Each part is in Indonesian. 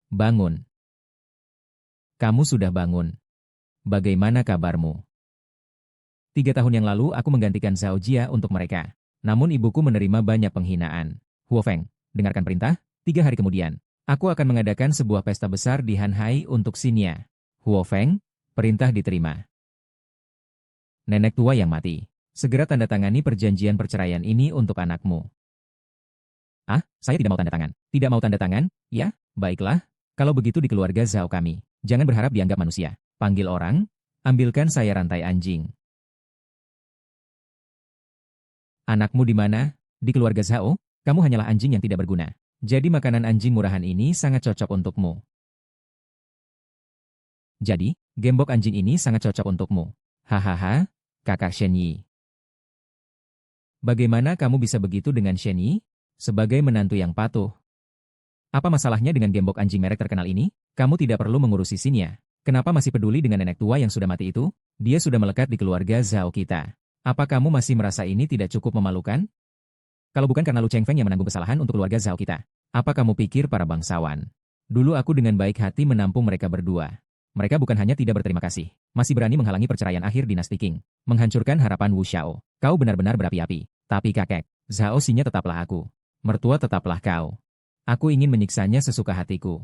Bangun. Kamu sudah bangun. Bagaimana kabarmu? 3 tahun yang lalu aku menggantikan Zhao Jia untuk mereka. Namun ibuku menerima banyak penghinaan. Huo Feng, dengarkan perintah, 3 hari kemudian. Aku akan mengadakan sebuah pesta besar di Hanhai untuk Xinya. Huo Feng, perintah diterima. Nenek tua yang mati. Segera tanda tangani perjanjian perceraian ini untuk anakmu. Ah, saya tidak mau tanda tangan. Tidak mau tanda tangan? Ya, baiklah. Kalau begitu di keluarga Zhao kami. Jangan berharap dianggap manusia. Panggil orang, ambilkan saya rantai anjing. Anakmu di mana? Di keluarga Zhao? Kamu hanyalah anjing yang tidak berguna. Jadi makanan anjing murahan ini sangat cocok untukmu. Jadi, gembok anjing ini sangat cocok untukmu. Hahaha, kakak Shen Yi. Bagaimana kamu bisa begitu dengan Shen Yi? Sebagai menantu yang patuh. Apa masalahnya dengan gembok anjing merek terkenal ini? Kamu tidak perlu mengurusi Xinya. Kenapa masih peduli dengan nenek tua yang sudah mati itu? Dia sudah melekat di keluarga Zhao kita. Apa kamu masih merasa ini tidak cukup memalukan? Kalau bukan karena Lu Chengfeng yang menanggung kesalahan untuk keluarga Zhao kita, apa kamu pikir para bangsawan? Dulu aku dengan baik hati menampung mereka berdua. Mereka bukan hanya tidak berterima kasih, masih berani menghalangi perceraian akhir dinasti Qing, menghancurkan harapan Wu Xiao. Kau benar-benar berapi-api. Tapi kakek, Zhao Xinya tetaplah aku. Mertua tetaplah kau. Aku ingin menyiksanya sesuka hatiku.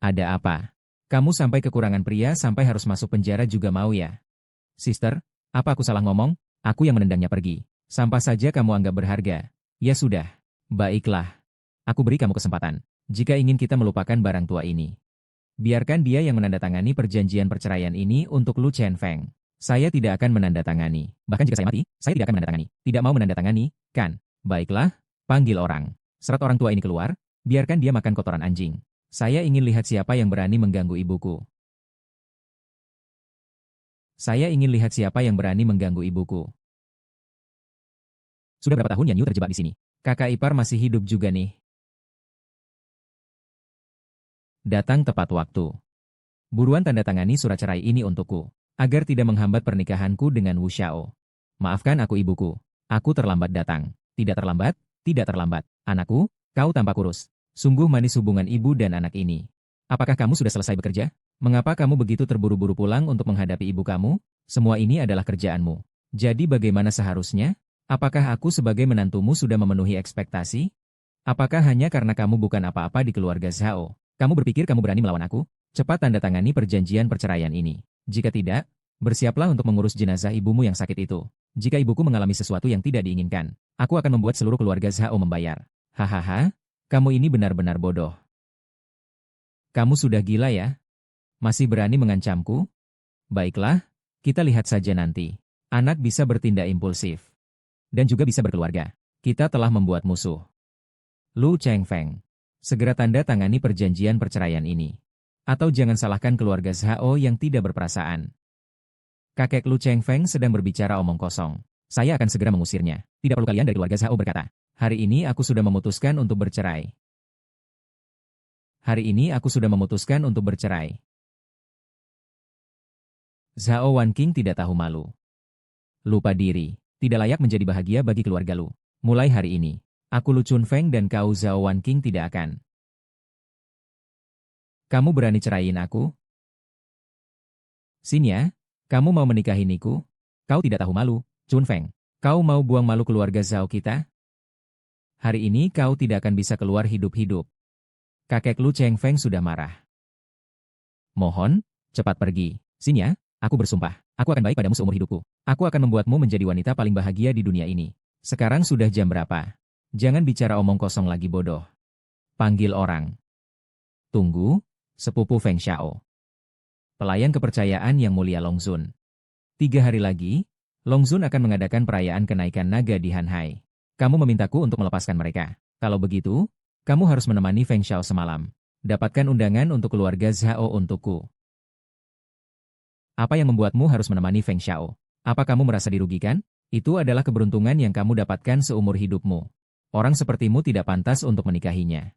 Ada apa? Kamu sampai kekurangan pria sampai harus masuk penjara juga mau ya? Sister, apa aku salah ngomong? Aku yang menendangnya pergi. Sampah saja kamu anggap berharga. Ya sudah. Baiklah. Aku beri kamu kesempatan. Jika ingin kita melupakan barang tua ini. Biarkan dia yang menandatangani perjanjian perceraian ini untuk Lu Chengfeng. Saya tidak akan menandatangani. Bahkan jika saya mati, saya tidak akan menandatangani. Tidak mau menandatangani, kan? Baiklah, panggil orang. Serat orang tua ini keluar, biarkan dia makan kotoran anjing. Saya ingin lihat siapa yang berani mengganggu ibuku. Saya ingin lihat siapa yang berani mengganggu ibuku. Sudah berapa tahun Yan Yu terjebak di sini? Kakak ipar masih hidup juga nih. Datang tepat waktu. Buruan tanda tangani surat cerai ini untukku, agar tidak menghambat pernikahanku dengan Wu Xiao. Maafkan aku ibuku. Aku terlambat datang. Tidak terlambat, tidak terlambat. Anakku, kau tampak kurus. Sungguh manis hubungan ibu dan anak ini. Apakah kamu sudah selesai bekerja? Mengapa kamu begitu terburu-buru pulang untuk menghadapi ibu kamu? Semua ini adalah kerjaanmu. Jadi bagaimana seharusnya? Apakah aku sebagai menantumu sudah memenuhi ekspektasi? Apakah hanya karena kamu bukan apa-apa di keluarga Zhao? Kamu berpikir kamu berani melawan aku? Cepat tanda tangani perjanjian perceraian ini. Jika tidak, bersiaplah untuk mengurus jenazah ibumu yang sakit itu. Jika ibuku mengalami sesuatu yang tidak diinginkan, aku akan membuat seluruh keluarga Zhao membayar. Hahaha, kamu ini benar-benar bodoh. Kamu sudah gila ya? Masih berani mengancamku? Baiklah, kita lihat saja nanti. Anak bisa bertindak impulsif. Dan juga bisa berkeluarga. Kita telah membuat musuh. Lu Chengfeng. Segera tanda tangani perjanjian perceraian ini. Atau jangan salahkan keluarga Zhao yang tidak berperasaan. Kakek Lu Chengfeng sedang berbicara omong kosong. Saya akan segera mengusirnya. Tidak perlu kalian dari keluarga Zhao berkata. Hari ini aku sudah memutuskan untuk bercerai. Hari ini aku sudah memutuskan untuk bercerai. Zhao Wanqing tidak tahu malu. Lupa diri. Tidak layak menjadi bahagia bagi keluarga Lu. Mulai hari ini, aku Lu Chunfeng dan kau Zhao Wanqing tidak akan. Kamu berani ceraiin aku? Xinya, kamu mau menikahi Niku? Kau tidak tahu malu, Chunfeng. Kau mau buang malu keluarga Zhao kita? Hari ini kau tidak akan bisa keluar hidup-hidup. Kakek Lu Chengfeng sudah marah. Mohon, cepat pergi. Xinya, aku bersumpah, aku akan baik padamu seumur hidupku. Aku akan membuatmu menjadi wanita paling bahagia di dunia ini. Sekarang sudah jam berapa? Jangan bicara omong kosong lagi bodoh. Panggil orang. Tunggu, sepupu Feng Xiao. Pelayan kepercayaan yang mulia Longzun. 3 hari lagi, Longzun akan mengadakan perayaan kenaikan naga di Hanhai. Kamu memintaku untuk melepaskan mereka. Kalau begitu, kamu harus menemani Feng Xiao semalam. Dapatkan undangan untuk keluarga Zhao untukku. Apa yang membuatmu harus menemani Feng Xiao? Apa kamu merasa dirugikan? Itu adalah keberuntungan yang kamu dapatkan seumur hidupmu. Orang sepertimu tidak pantas untuk menikahinya.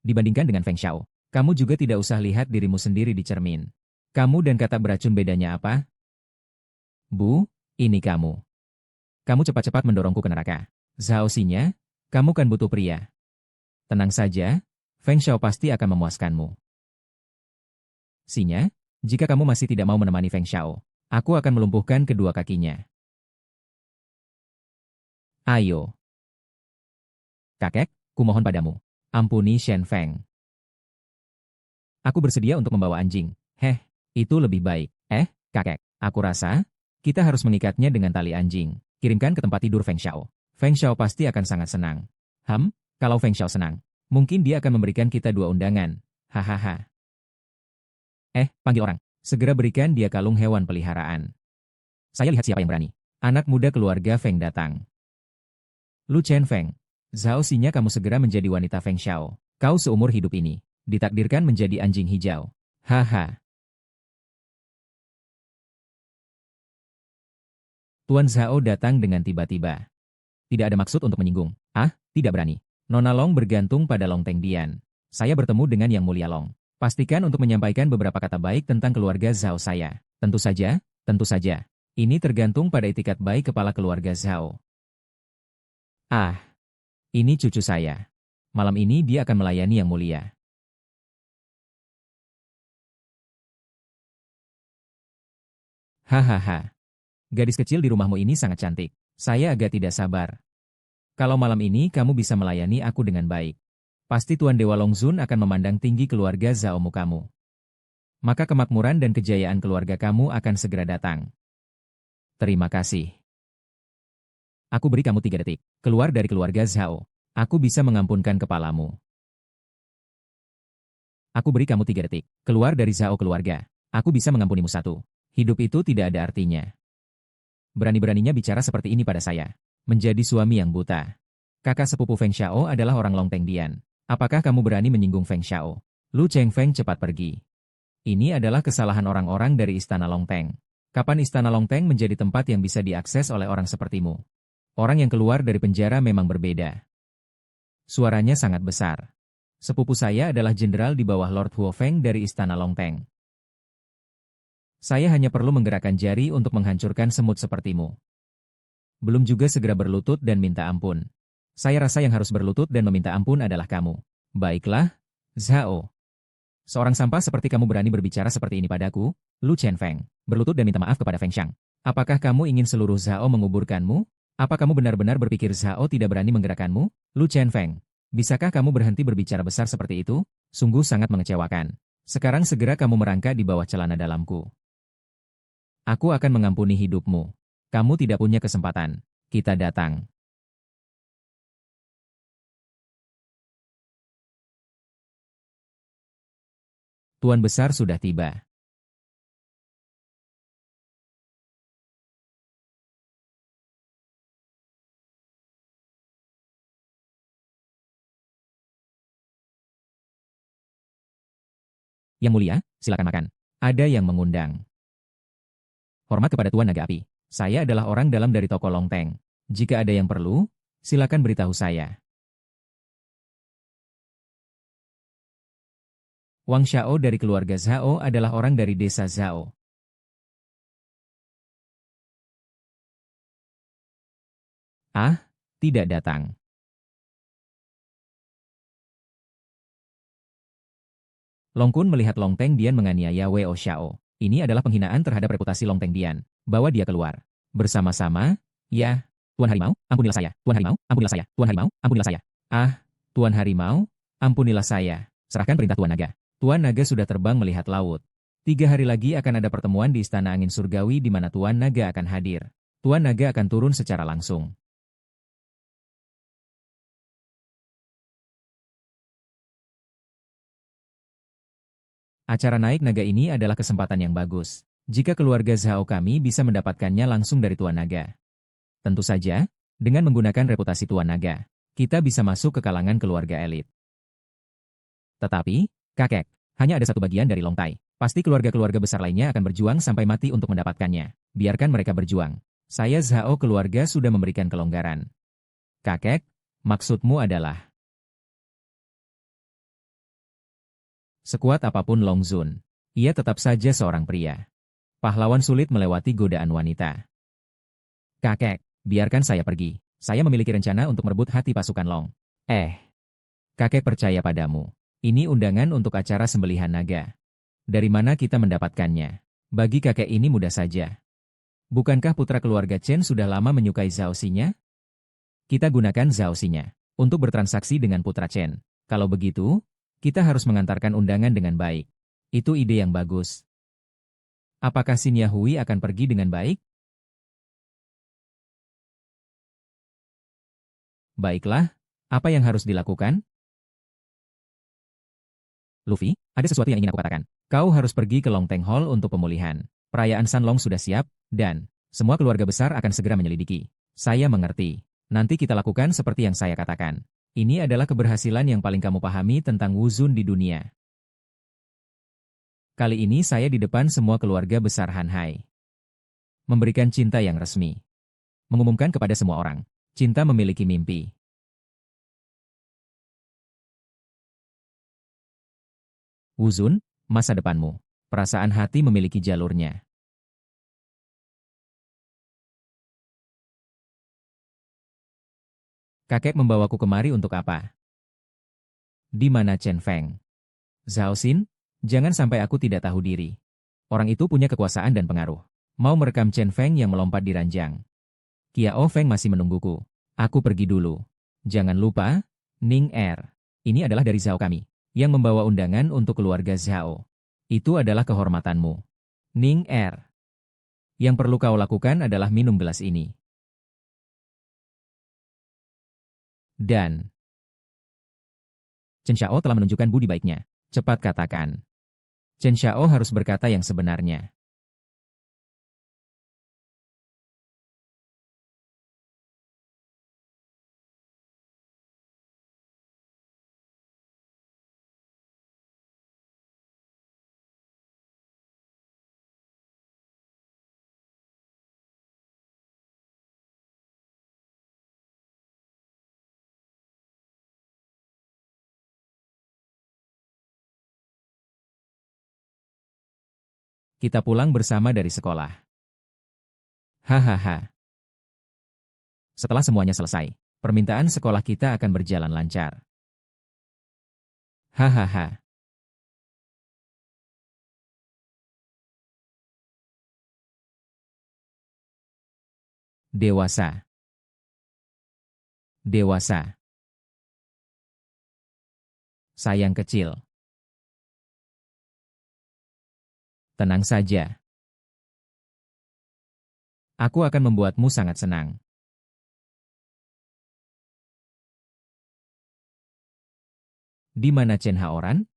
Dibandingkan dengan Feng Xiao, kamu juga tidak usah lihat dirimu sendiri di cermin. Kamu dan kata beracun bedanya apa? Bu, ini kamu. Kamu cepat-cepat mendorongku ke neraka. Zhao Xinya, kamu kan butuh pria. Tenang saja, Feng Xiao pasti akan memuaskanmu. Sinya, jika kamu masih tidak mau menemani Feng Xiao, aku akan melumpuhkan kedua kakinya. Ayo. Kakek, kumohon padamu. Ampuni Shen Feng. Aku bersedia untuk membawa anjing. Itu lebih baik. Kakek, aku rasa, kita harus mengikatnya dengan tali anjing. Kirimkan ke tempat tidur Feng Xiao. Feng Xiao pasti akan sangat senang. Kalau Feng Xiao senang, mungkin dia akan memberikan kita 2 undangan. Hahaha. Panggil orang. Segera berikan dia kalung hewan peliharaan. Saya lihat siapa yang berani. Anak muda keluarga Feng datang. Lu Chen Feng. Zhao Xinya, kamu segera menjadi wanita Feng Xiao. Kau seumur hidup ini ditakdirkan menjadi anjing hijau. Haha. Tuan Zhao datang dengan tiba-tiba. Tidak ada maksud untuk menyinggung. Tidak berani. Nona Long bergantung pada Long Tengdian. Saya bertemu dengan Yang Mulia Long. Pastikan untuk menyampaikan beberapa kata baik tentang keluarga Zhao saya. Tentu saja. Ini tergantung pada itikat baik kepala keluarga Zhao. Ini cucu saya. Malam ini dia akan melayani Yang Mulia. Hahaha. Gadis kecil di rumahmu ini sangat cantik. Saya agak tidak sabar. Kalau malam ini kamu bisa melayani aku dengan baik, pasti Tuan Dewa Longzun akan memandang tinggi keluarga Zhao kamu. Maka kemakmuran dan kejayaan keluarga kamu akan segera datang. Terima kasih. Aku beri kamu 3 detik. Keluar dari keluarga Zhao. Aku bisa mengampunkan kepalamu. Aku beri kamu 3 detik. Keluar dari Zhao keluarga. Aku bisa mengampunimu 1. Hidup itu tidak ada artinya. Berani-beraninya bicara seperti ini pada saya. Menjadi suami yang buta. Kakak sepupu Feng Xiao adalah orang Long Tengdian. Apakah kamu berani menyinggung Feng Xiao? Lu Cheng Feng cepat pergi. Ini adalah kesalahan orang-orang dari Istana Long Teng. Kapan Istana Long Teng menjadi tempat yang bisa diakses oleh orang sepertimu? Orang yang keluar dari penjara memang berbeda. Suaranya sangat besar. Sepupu saya adalah jenderal di bawah Lord Huo Feng dari Istana Long Teng. Saya hanya perlu menggerakkan jari untuk menghancurkan semut sepertimu. Belum juga segera berlutut dan minta ampun. Saya rasa yang harus berlutut dan meminta ampun adalah kamu. Baiklah, Zhao. Seorang sampah seperti kamu berani berbicara seperti ini padaku, Lu Chen Feng. Berlutut dan minta maaf kepada Feng Xiang. Apakah kamu ingin seluruh Zhao menguburkanmu? Apa kamu benar-benar berpikir Zhao tidak berani menggerakkanmu? Lu Chen Feng. Bisakah kamu berhenti berbicara besar seperti itu? Sungguh sangat mengecewakan. Sekarang segera kamu merangkak di bawah celana dalamku. Aku akan mengampuni hidupmu. Kamu tidak punya kesempatan. Kita datang. Tuan besar sudah tiba. Yang Mulia, silakan makan. Ada yang mengundang. Hormat kepada Tuan Naga Api. Saya adalah orang dalam dari toko Long Teng. Jika ada yang perlu, silakan beritahu saya. Wang Xiao dari keluarga Zhao adalah orang dari desa Zhao. Tidak datang. Long Kun melihat Long Tengdian menganiaya Wei Xiao. Ini adalah penghinaan terhadap reputasi Long Tengdian. Bawa dia keluar. Bersama-sama, ya. Tuan Harimau, ampunilah saya. Tuan Harimau, ampunilah saya. Tuan Harimau, ampunilah saya. Tuan Harimau, ampunilah saya. Serahkan perintah Tuan Naga. Tuan Naga sudah terbang melihat laut. 3 hari lagi akan ada pertemuan di Istana Angin Surgawi di mana Tuan Naga akan hadir. Tuan Naga akan turun secara langsung. Acara naik naga ini adalah kesempatan yang bagus. Jika keluarga Zhao kami bisa mendapatkannya langsung dari Tuan Naga. Tentu saja, dengan menggunakan reputasi Tuan Naga, kita bisa masuk ke kalangan keluarga elit. Tetapi, kakek, hanya ada satu bagian dari Long Tai. Pasti keluarga-keluarga besar lainnya akan berjuang sampai mati untuk mendapatkannya. Biarkan mereka berjuang. Saya Zhao keluarga sudah memberikan kelonggaran. Kakek, maksudmu adalah... Sekuat apapun Long Zun, ia tetap saja seorang pria. Pahlawan sulit melewati godaan wanita. Kakek, biarkan saya pergi. Saya memiliki rencana untuk merebut hati pasukan Long. Kakek percaya padamu. Ini undangan untuk acara sembelihan naga. Dari mana kita mendapatkannya? Bagi kakek ini mudah saja. Bukankah putra keluarga Chen sudah lama menyukai Zhao Xinya? Kita gunakan Zhao Xinya untuk bertransaksi dengan putra Chen. Kalau begitu, kita harus mengantarkan undangan dengan baik. Itu ide yang bagus. Apakah Xin Yahui akan pergi dengan baik? Baiklah, apa yang harus dilakukan? Luffy, ada sesuatu yang ingin aku katakan. Kau harus pergi ke Long Teng Hall untuk pemulihan. Perayaan Sanlong sudah siap, dan semua keluarga besar akan segera menyelidiki. Saya mengerti. Nanti kita lakukan seperti yang saya katakan. Ini adalah keberhasilan yang paling kamu pahami tentang Wuzun di dunia. Kali ini saya di depan semua keluarga besar Han Hai. Memberikan cinta yang resmi. Mengumumkan kepada semua orang. Cinta memiliki mimpi. Wuzun, masa depanmu. Perasaan hati memiliki jalurnya. Kakek membawaku kemari untuk apa? Di mana Chen Feng? Zhao Xin, jangan sampai aku tidak tahu diri. Orang itu punya kekuasaan dan pengaruh. Mau merekam Chen Feng yang melompat di ranjang. Kiao Feng masih menungguku. Aku pergi dulu. Jangan lupa, Ning Er. Ini adalah dari Zhao kami, yang membawa undangan untuk keluarga Zhao. Itu adalah kehormatanmu. Ning Er. Yang perlu kau lakukan adalah minum gelas ini. Dan Chen Xiao telah menunjukkan budi baiknya. Cepat katakan. Chen Xiao harus berkata yang sebenarnya. Kita pulang bersama dari sekolah. Hahaha. Setelah semuanya selesai, permintaan sekolah kita akan berjalan lancar. Hahaha. Dewasa. Dewasa. Sayang kecil. Tenang saja. Aku akan membuatmu sangat senang. Di mana Chen Haoran?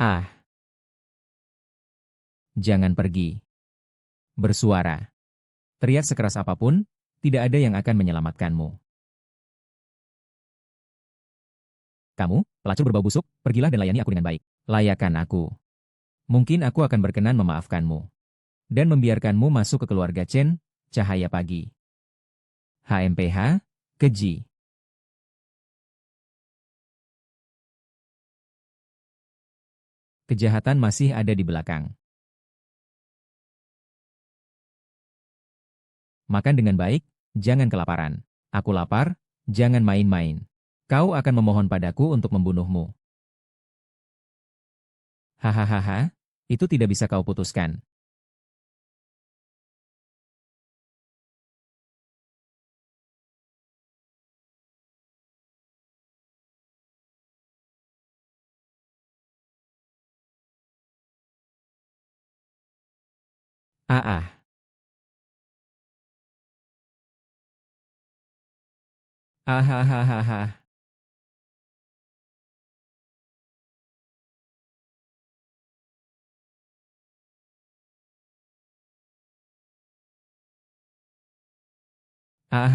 Ah, jangan pergi. Bersuara. Teriak sekeras apapun, tidak ada yang akan menyelamatkanmu. Kamu, pelacur berbau busuk, pergilah dan layani aku dengan baik. Layakan aku. Mungkin aku akan berkenan memaafkanmu. Dan membiarkanmu masuk ke keluarga Chen, cahaya pagi. HMPH, keji. Kejahatan masih ada di belakang. Makan dengan baik, jangan kelaparan. Aku lapar, jangan main-main. Kau akan memohon padaku untuk membunuhmu. Hahaha, itu tidak bisa kau putuskan. Ah ah, ahahaha, ahaha, ah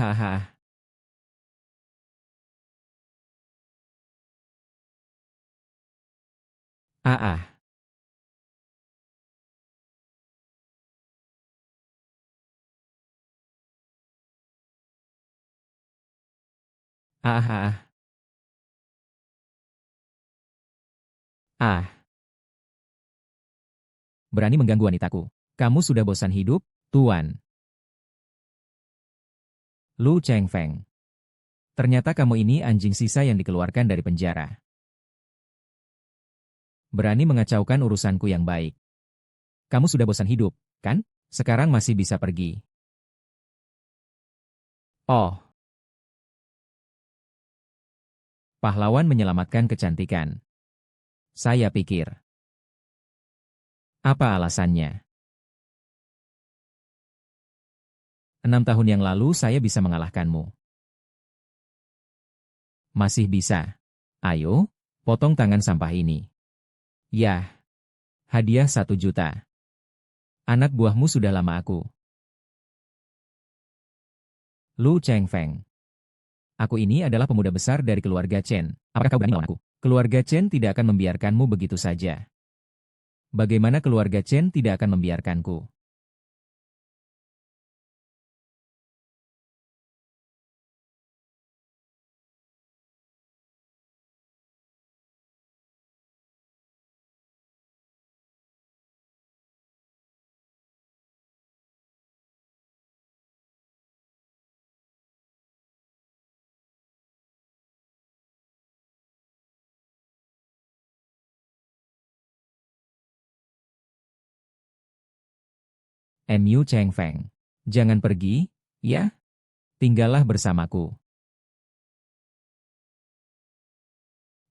ah, ah. Ah, berani mengganggu wanitaku. Kamu sudah bosan hidup, Tuan? Lu Chengfeng. Ternyata kamu ini anjing sisa yang dikeluarkan dari penjara. Berani mengacaukan urusanku yang baik. Kamu sudah bosan hidup, kan? Sekarang masih bisa pergi. Oh, pahlawan menyelamatkan kecantikan. Saya pikir. Apa alasannya? 6 tahun yang lalu saya bisa mengalahkanmu. Masih bisa. Ayo, potong tangan sampah ini. Yah, hadiah 1 juta. Anak buahmu sudah lama aku. Lu Chengfeng. Aku ini adalah pemuda besar dari keluarga Chen. Apakah kau berani melawan aku? Keluarga Chen tidak akan membiarkanmu begitu saja. Bagaimana keluarga Chen tidak akan membiarkanku? MU Chengfeng. Jangan pergi, ya? Tinggallah bersamaku.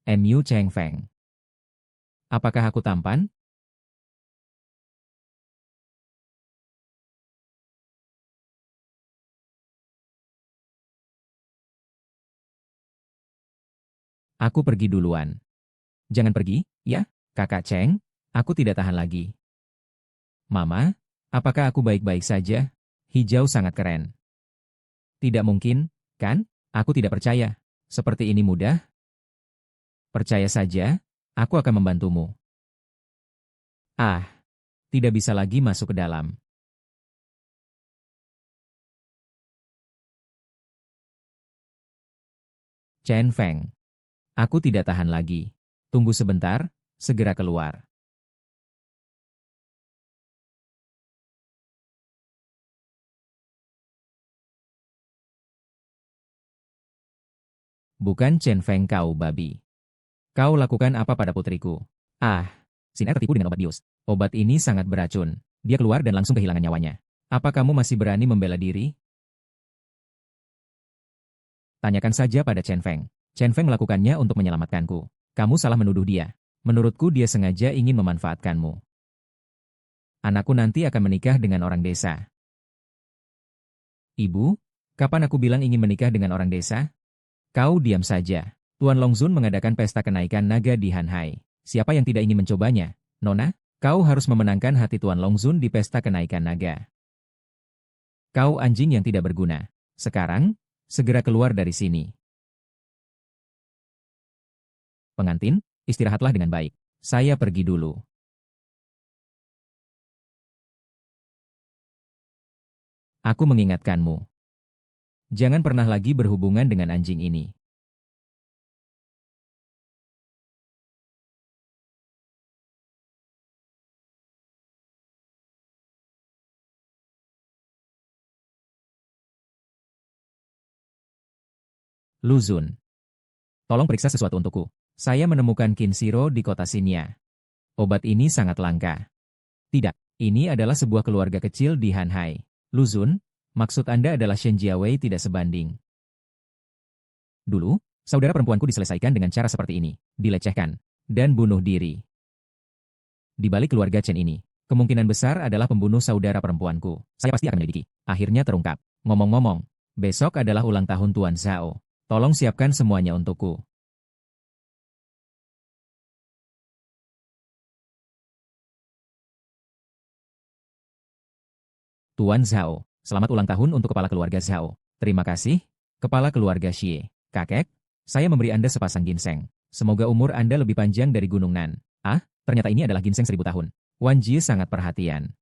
MU Chengfeng. Apakah aku tampan? Aku pergi duluan. Jangan pergi, ya, Kakak Cheng. Aku tidak tahan lagi. Mama, apakah aku baik-baik saja? Hijau sangat keren. Tidak mungkin, kan? Aku tidak percaya. Seperti ini mudah? Percaya saja, aku akan membantumu. Ah, tidak bisa lagi masuk ke dalam. Chen Feng. Aku tidak tahan lagi. Tunggu sebentar, segera keluar. Bukan Chen Feng kau babi. Kau lakukan apa pada putriku? Ah, Sinar tertipu dengan obat bius. Obat ini sangat beracun. Dia keluar dan langsung kehilangan nyawanya. Apa kamu masih berani membela diri? Tanyakan saja pada Chen Feng. Chen Feng melakukannya untuk menyelamatkanku. Kamu salah menuduh dia. Menurutku dia sengaja ingin memanfaatkanmu. Anakku nanti akan menikah dengan orang desa. Ibu, kapan aku bilang ingin menikah dengan orang desa? Kau diam saja. Tuan Longzun mengadakan pesta kenaikan naga di Hanhai. Siapa yang tidak ingin mencobanya? Nona, kau harus memenangkan hati Tuan Longzun di pesta kenaikan naga. Kau anjing yang tidak berguna. Sekarang, segera keluar dari sini. Pengantin, istirahatlah dengan baik. Saya pergi dulu. Aku mengingatkanmu. Jangan pernah lagi berhubungan dengan anjing ini. Luzun, tolong periksa sesuatu untukku. Saya menemukan Kinshiro di kota Shinya. Obat ini sangat langka. Tidak, ini adalah sebuah keluarga kecil di Hanhai. Luzun, maksud Anda adalah Shen Jiawei tidak sebanding. Dulu, saudara perempuanku diselesaikan dengan cara seperti ini, dilecehkan, dan bunuh diri. Di balik keluarga Chen ini, kemungkinan besar adalah pembunuh saudara perempuanku. Saya pasti akan menyelidiki. Akhirnya terungkap. Ngomong-ngomong, besok adalah ulang tahun Tuan Zhao. Tolong siapkan semuanya untukku. Tuan Zhao, selamat ulang tahun untuk kepala keluarga Zhao. Terima kasih, kepala keluarga Xie. Kakek, saya memberi Anda sepasang ginseng. Semoga umur Anda lebih panjang dari Gunung Nan. Ah, ternyata ini adalah ginseng 1000 tahun. Wan Jie sangat perhatian.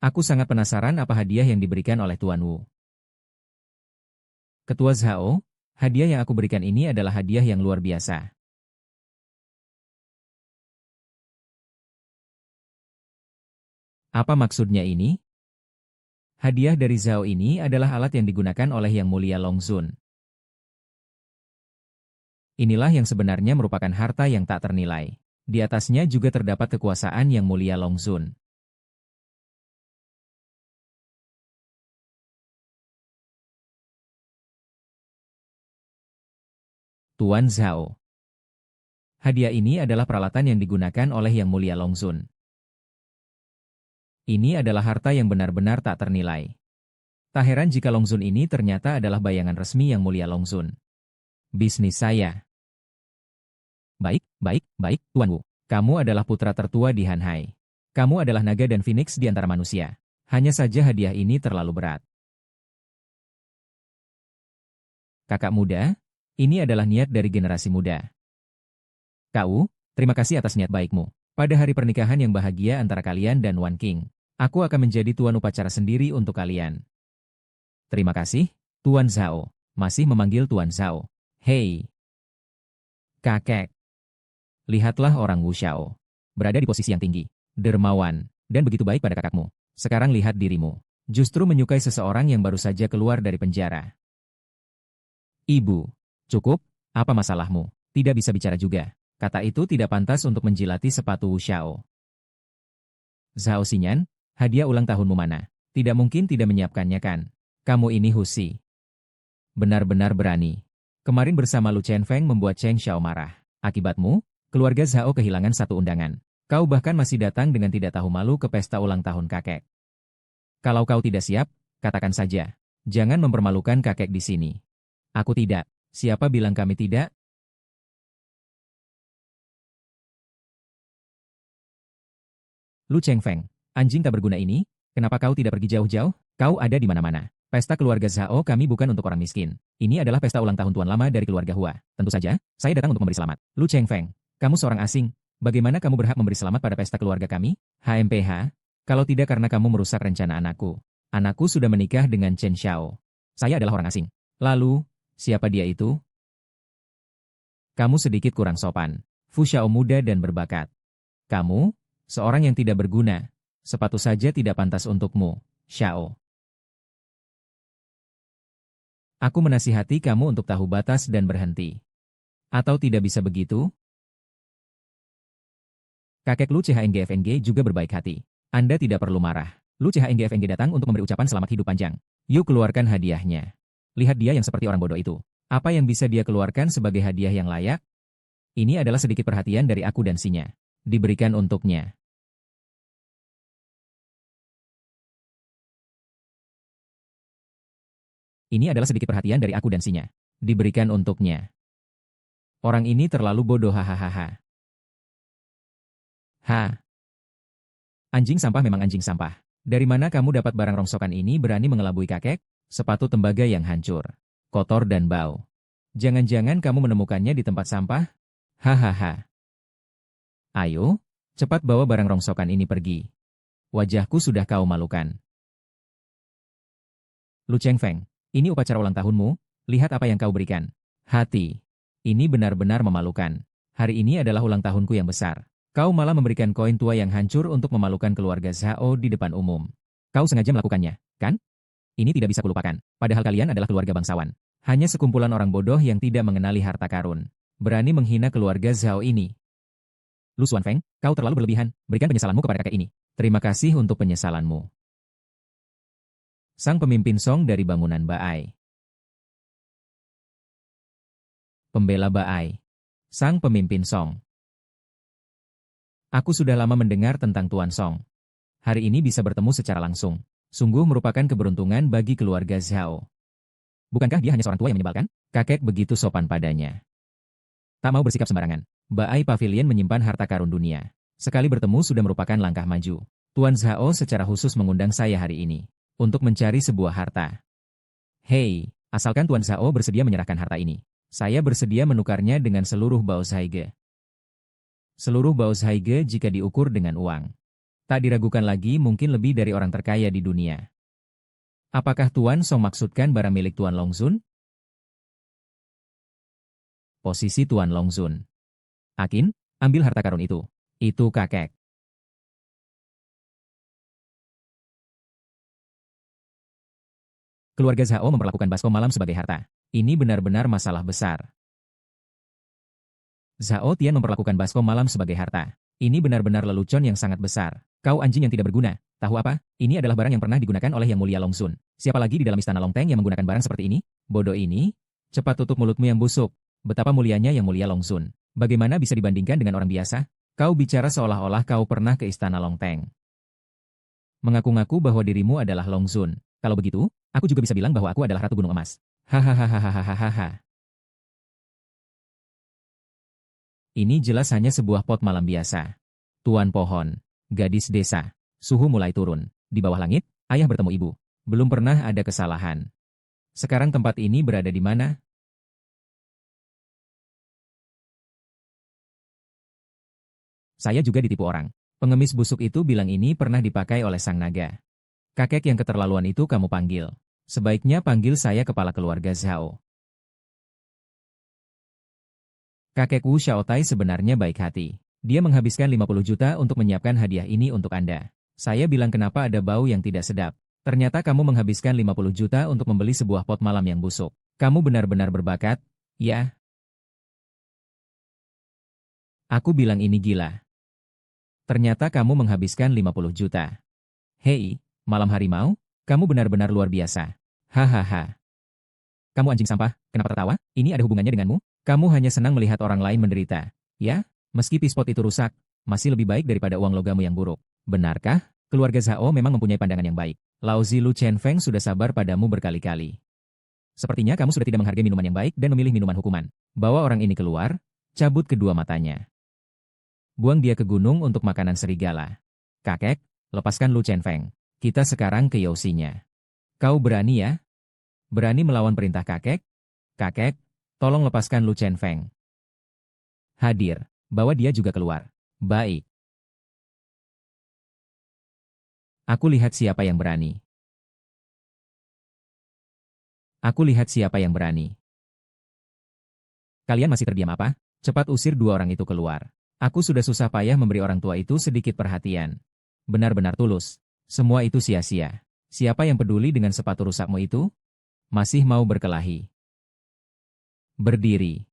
Aku sangat penasaran apa hadiah yang diberikan oleh Tuan Wu. Ketua Zhao, hadiah yang aku berikan ini adalah hadiah yang luar biasa. Apa maksudnya ini? Hadiah dari Zhao ini adalah alat yang digunakan oleh Yang Mulia Longzun. Inilah yang sebenarnya merupakan harta yang tak ternilai. Di atasnya juga terdapat kekuasaan yang mulia Longzun. Tuan Zhao. Hadiah ini adalah peralatan yang digunakan oleh Yang Mulia Longzun. Ini adalah harta yang benar-benar tak ternilai. Tak heran jika Longzun ini ternyata adalah bayangan resmi Yang Mulia Longzun. Bisnis saya. Baik, baik, baik, Tuan Wu. Kamu adalah putra tertua di Hanhai. Kamu adalah naga dan phoenix di antara manusia. Hanya saja hadiah ini terlalu berat. Kakak muda, ini adalah niat dari generasi muda. Kau, terima kasih atas niat baikmu. Pada hari pernikahan yang bahagia antara kalian dan Wan King, aku akan menjadi tuan upacara sendiri untuk kalian. Terima kasih, Tuan Zhao. Masih memanggil Tuan Zhao. Hei, kakek. Lihatlah orang Wu Xiao. Berada di posisi yang tinggi, dermawan, dan begitu baik pada kakakmu. Sekarang lihat dirimu. Justru menyukai seseorang yang baru saja keluar dari penjara. Ibu, cukup, apa masalahmu? Tidak bisa bicara juga. Kata itu tidak pantas untuk menjilati sepatu Wu Xiao. Zhao Xinyan, hadiah ulang tahunmu mana? Tidak mungkin tidak menyiapkannya kan? Kamu ini husi. Benar-benar berani. Kemarin bersama Lu Chenfeng membuat Cheng Xiao marah. Akibatmu, keluarga Zhao kehilangan satu undangan. Kau bahkan masih datang dengan tidak tahu malu ke pesta ulang tahun kakek. Kalau kau tidak siap, katakan saja. Jangan mempermalukan kakek di sini. Aku tidak. Siapa bilang kami tidak? Lu Chengfeng, anjing tak berguna ini, kenapa kau tidak pergi jauh-jauh? Kau ada di mana-mana. Pesta keluarga Zhao kami bukan untuk orang miskin. Ini adalah pesta ulang tahun tuan lama dari keluarga Hua. Tentu saja, saya datang untuk memberi selamat. Lu Chengfeng, kamu seorang asing. Bagaimana kamu berhak memberi selamat pada pesta keluarga kami? HMPH, kalau tidak karena kamu merusak rencana anakku. Anakku sudah menikah dengan Chen Xiao. Saya adalah orang asing. Lalu, siapa dia itu? Kamu sedikit kurang sopan. Fu Xiao muda dan berbakat. Kamu, seorang yang tidak berguna. Sepatu saja tidak pantas untukmu, Xiao. Aku menasihati kamu untuk tahu batas dan berhenti. Atau tidak bisa begitu? Kakek Lu CHNGFNG juga berbaik hati. Anda tidak perlu marah. Lu CHNGFNG datang untuk memberi ucapan selamat hidup panjang. Yuk keluarkan hadiahnya. Lihat dia yang seperti orang bodoh itu. Apa yang bisa dia keluarkan sebagai hadiah yang layak? Ini adalah sedikit perhatian dari aku dan Sinya. Diberikan untuknya. Ini adalah sedikit perhatian dari aku dan Sinya. Diberikan untuknya. Orang ini terlalu bodoh hahaha. Ha. Anjing sampah memang anjing sampah. Dari mana kamu dapat barang rongsokan ini berani mengelabui kakek? Sepatu tembaga yang hancur. Kotor dan bau. Jangan-jangan kamu menemukannya di tempat sampah? Hahaha. Ayo, cepat bawa barang rongsokan ini pergi. Wajahku sudah kau malukan. Lu Chengfeng, ini upacara ulang tahunmu, lihat apa yang kau berikan. Hati. Ini benar-benar memalukan. Hari ini adalah ulang tahunku yang besar. Kau malah memberikan koin tua yang hancur untuk memalukan keluarga Zhao di depan umum. Kau sengaja melakukannya, kan? Ini tidak bisa kulupakan. Padahal kalian adalah keluarga bangsawan. Hanya sekumpulan orang bodoh yang tidak mengenali harta karun. Berani menghina keluarga Zhao ini. Lu Xuanfeng, kau terlalu berlebihan. Berikan penyesalanmu kepada kakek ini. Terima kasih untuk penyesalanmu. Sang pemimpin Song dari bangunan Baai. Pembela Baai. Sang pemimpin Song. Aku sudah lama mendengar tentang Tuan Song. Hari ini bisa bertemu secara langsung. Sungguh merupakan keberuntungan bagi keluarga Zhao. Bukankah dia hanya seorang tua yang menyebalkan? Kakek begitu sopan padanya. Tak mau bersikap sembarangan. Baai Pavilion menyimpan harta karun dunia. Sekali bertemu sudah merupakan langkah maju. Tuan Zhao secara khusus mengundang saya hari ini. Untuk mencari sebuah harta. Hei, asalkan Tuan Zhao bersedia menyerahkan harta ini. Saya bersedia menukarnya dengan seluruh Baozaige. Seluruh Baozaige jika diukur dengan uang. Tak diragukan lagi mungkin lebih dari orang terkaya di dunia. Apakah Tuan Song maksudkan barang milik Tuan Longzun? Posisi Tuan Longzun. Akin, ambil harta karun itu. Itu kakek. Keluarga Zhao memperlakukan baskom malam sebagai harta. Ini benar-benar masalah besar. Zhao Tian memperlakukan baskom malam sebagai harta. Ini benar-benar lelucon yang sangat besar. Kau anjing yang tidak berguna. Tahu apa? Ini adalah barang yang pernah digunakan oleh Yang Mulia Long Sun. Siapa lagi di dalam istana Long Teng yang menggunakan barang seperti ini? Bodoh ini. Cepat tutup mulutmu yang busuk. Betapa mulianya Yang Mulia Long Sun. Bagaimana bisa dibandingkan dengan orang biasa? Kau bicara seolah-olah kau pernah ke istana Long Teng. Mengaku-ngaku bahwa dirimu adalah Long Sun. Kalau begitu, aku juga bisa bilang bahwa aku adalah Ratu Gunung Emas. Hahaha. Ini jelas hanya sebuah pot malam biasa. Tuan pohon, gadis desa, suhu mulai turun. Di bawah langit, ayah bertemu ibu. Belum pernah ada kesalahan. Sekarang tempat ini berada di mana? Saya juga ditipu orang. Pengemis busuk itu bilang ini pernah dipakai oleh sang naga. Kakek yang keterlaluan itu kamu panggil. Sebaiknya panggil saya kepala keluarga Zhao. Kakek Wu Xiaotai sebenarnya baik hati. Dia menghabiskan 50 juta untuk menyiapkan hadiah ini untuk Anda. Saya bilang kenapa ada bau yang tidak sedap. Ternyata kamu menghabiskan 50 juta untuk membeli sebuah pot malam yang busuk. Kamu benar-benar berbakat, ya? Aku bilang ini gila. Ternyata kamu menghabiskan 50 juta. Hei, malam harimau, kamu benar-benar luar biasa. Hahaha. Kamu anjing sampah, kenapa tertawa? Ini ada hubungannya denganmu? Kamu hanya senang melihat orang lain menderita. Ya, meski pispot itu rusak, masih lebih baik daripada uang logam yang buruk. Benarkah? Keluarga Zhao memang mempunyai pandangan yang baik. Lao Zilu Chen Feng sudah sabar padamu berkali-kali. Sepertinya kamu sudah tidak menghargai minuman yang baik dan memilih minuman hukuman. Bawa orang ini keluar, cabut kedua matanya. Buang dia ke gunung untuk makanan serigala. Kakek, lepaskan Lu Chen Feng. Kita sekarang ke Youxinya. Kau berani ya? Berani melawan perintah kakek? Kakek, tolong lepaskan Lu Chen Feng. Hadir, bawa dia juga keluar. Baik. Aku lihat siapa yang berani. Aku lihat siapa yang berani. Kalian masih terdiam apa? Cepat usir dua orang itu keluar. Aku sudah susah payah memberi orang tua itu sedikit perhatian. Benar-benar tulus. Semua itu sia-sia. Siapa yang peduli dengan sepatu rusakmu itu? Masih mau berkelahi. Berdiri.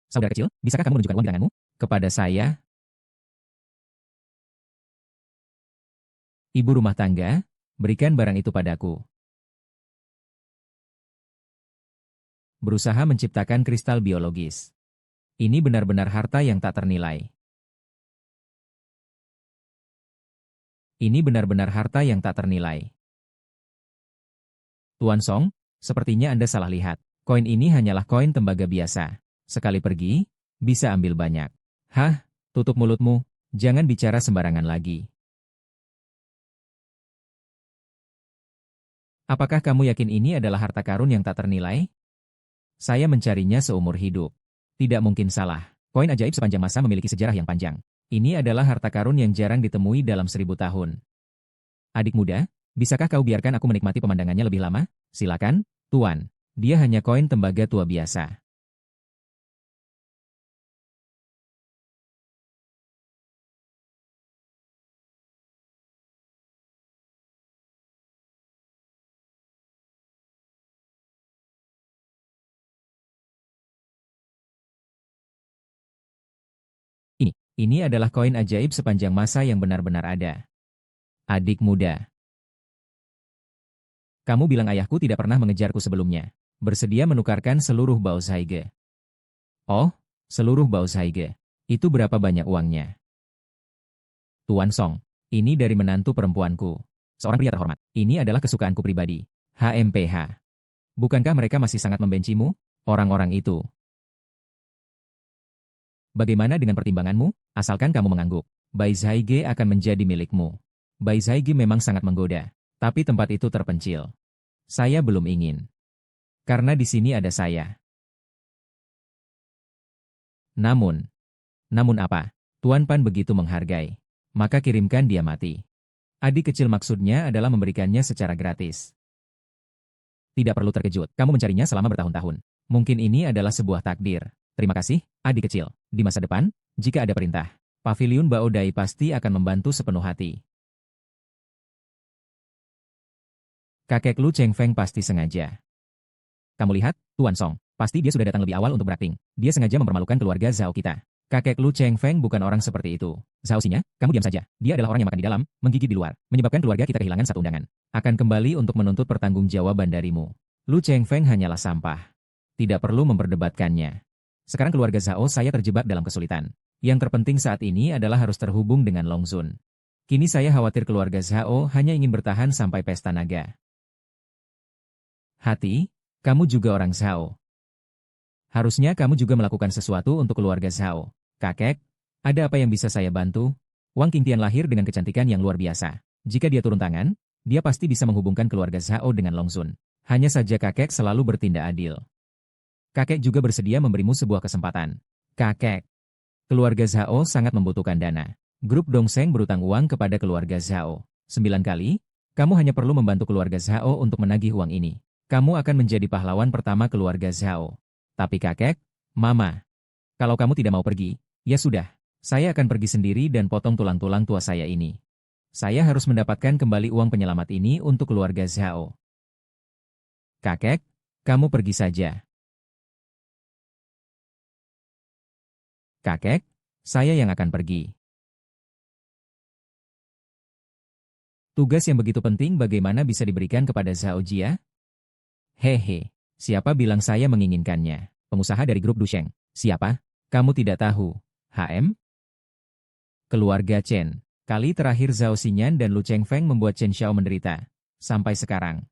Saudara kecil, bisakah kamu menunjukkan uang di tanganmu? Kepada saya? Ibu rumah tangga, berikan barang itu padaku. Berusaha menciptakan kristal biologis. Ini benar-benar harta yang tak ternilai. Ini benar-benar harta yang tak ternilai. Tuan Song, sepertinya Anda salah lihat. Koin ini hanyalah koin tembaga biasa. Sekali pergi, bisa ambil banyak. Hah, tutup mulutmu, jangan bicara sembarangan lagi. Apakah kamu yakin ini adalah harta karun yang tak ternilai? Saya mencarinya seumur hidup. Tidak mungkin salah. Koin ajaib sepanjang masa memiliki sejarah yang panjang. Ini adalah harta karun yang jarang ditemui dalam 1000 tahun. Adik muda, bisakah kau biarkan aku menikmati pemandangannya lebih lama? Silakan, Tuan. Dia hanya koin tembaga tua biasa. Ini adalah koin ajaib sepanjang masa yang benar-benar ada. Adik muda. Kamu bilang ayahku tidak pernah mengejarku sebelumnya. Bersedia menukarkan seluruh Baozaige. Oh, seluruh Baozaige. Itu berapa banyak uangnya? Tuan Song, ini dari menantu perempuanku. Seorang pria terhormat. Ini adalah kesukaanku pribadi. HMPH. Bukankah mereka masih sangat membencimu? Orang-orang itu. Bagaimana dengan pertimbanganmu? Asalkan kamu mengangguk. Baozaige akan menjadi milikmu. Baozaige memang sangat menggoda. Tapi tempat itu terpencil. Saya belum ingin. Karena di sini ada saya. Namun apa? Tuan Pan begitu menghargai. Maka kirimkan dia mati. Adik kecil maksudnya adalah memberikannya secara gratis. Tidak perlu terkejut, kamu mencarinya selama bertahun-tahun. Mungkin ini adalah sebuah takdir. Terima kasih, adik kecil. Di masa depan, jika ada perintah, Paviliun Baodai pasti akan membantu sepenuh hati. Kakek Lu Cheng Feng pasti sengaja. Kamu lihat, Tuan Song, Pasti dia sudah datang lebih awal untuk berakting. Dia sengaja mempermalukan keluarga Zhao kita. Kakek Lu Chengfeng bukan orang seperti itu. Zhao Xinya, kamu diam saja. Dia adalah orang yang makan di dalam, menggigit di luar, menyebabkan keluarga kita kehilangan satu undangan. Akan kembali untuk menuntut pertanggungjawaban darimu. Lu Chengfeng hanyalah sampah. Tidak perlu memperdebatkannya. Sekarang keluarga Zhao saya terjebak dalam kesulitan. Yang terpenting saat ini adalah harus terhubung dengan Long Zun. Kini saya khawatir keluarga Zhao hanya ingin bertahan sampai pesta naga. Hati, kamu juga orang Zhao. Harusnya kamu juga melakukan sesuatu untuk keluarga Zhao. Kakek, ada apa yang bisa saya bantu? Wang Qingtian lahir dengan kecantikan yang luar biasa. Jika dia turun tangan, dia pasti bisa menghubungkan keluarga Zhao dengan Long Zun. Hanya saja kakek selalu bertindak adil. Kakek juga bersedia memberimu sebuah kesempatan. Kakek, keluarga Zhao sangat membutuhkan dana. Grup Dongseng berutang uang kepada keluarga Zhao. 9 kali, kamu hanya perlu membantu keluarga Zhao untuk menagih uang ini. Kamu akan menjadi pahlawan pertama keluarga Zhao. Tapi kakek, mama, kalau kamu tidak mau pergi, ya sudah, saya akan pergi sendiri dan potong tulang-tulang tua saya ini. Saya harus mendapatkan kembali uang penyelamat ini untuk keluarga Zhao. Kakek, kamu pergi saja. Kakek, saya yang akan pergi. Tugas yang begitu penting bagaimana bisa diberikan kepada Zhao Jia? Hehe, siapa bilang saya menginginkannya? Pengusaha dari grup Dusheng. Siapa? Kamu tidak tahu. HM? Keluarga Chen. Kali terakhir Zhao Xinyan dan Lu Chengfeng membuat Chen Xiao menderita. Sampai sekarang.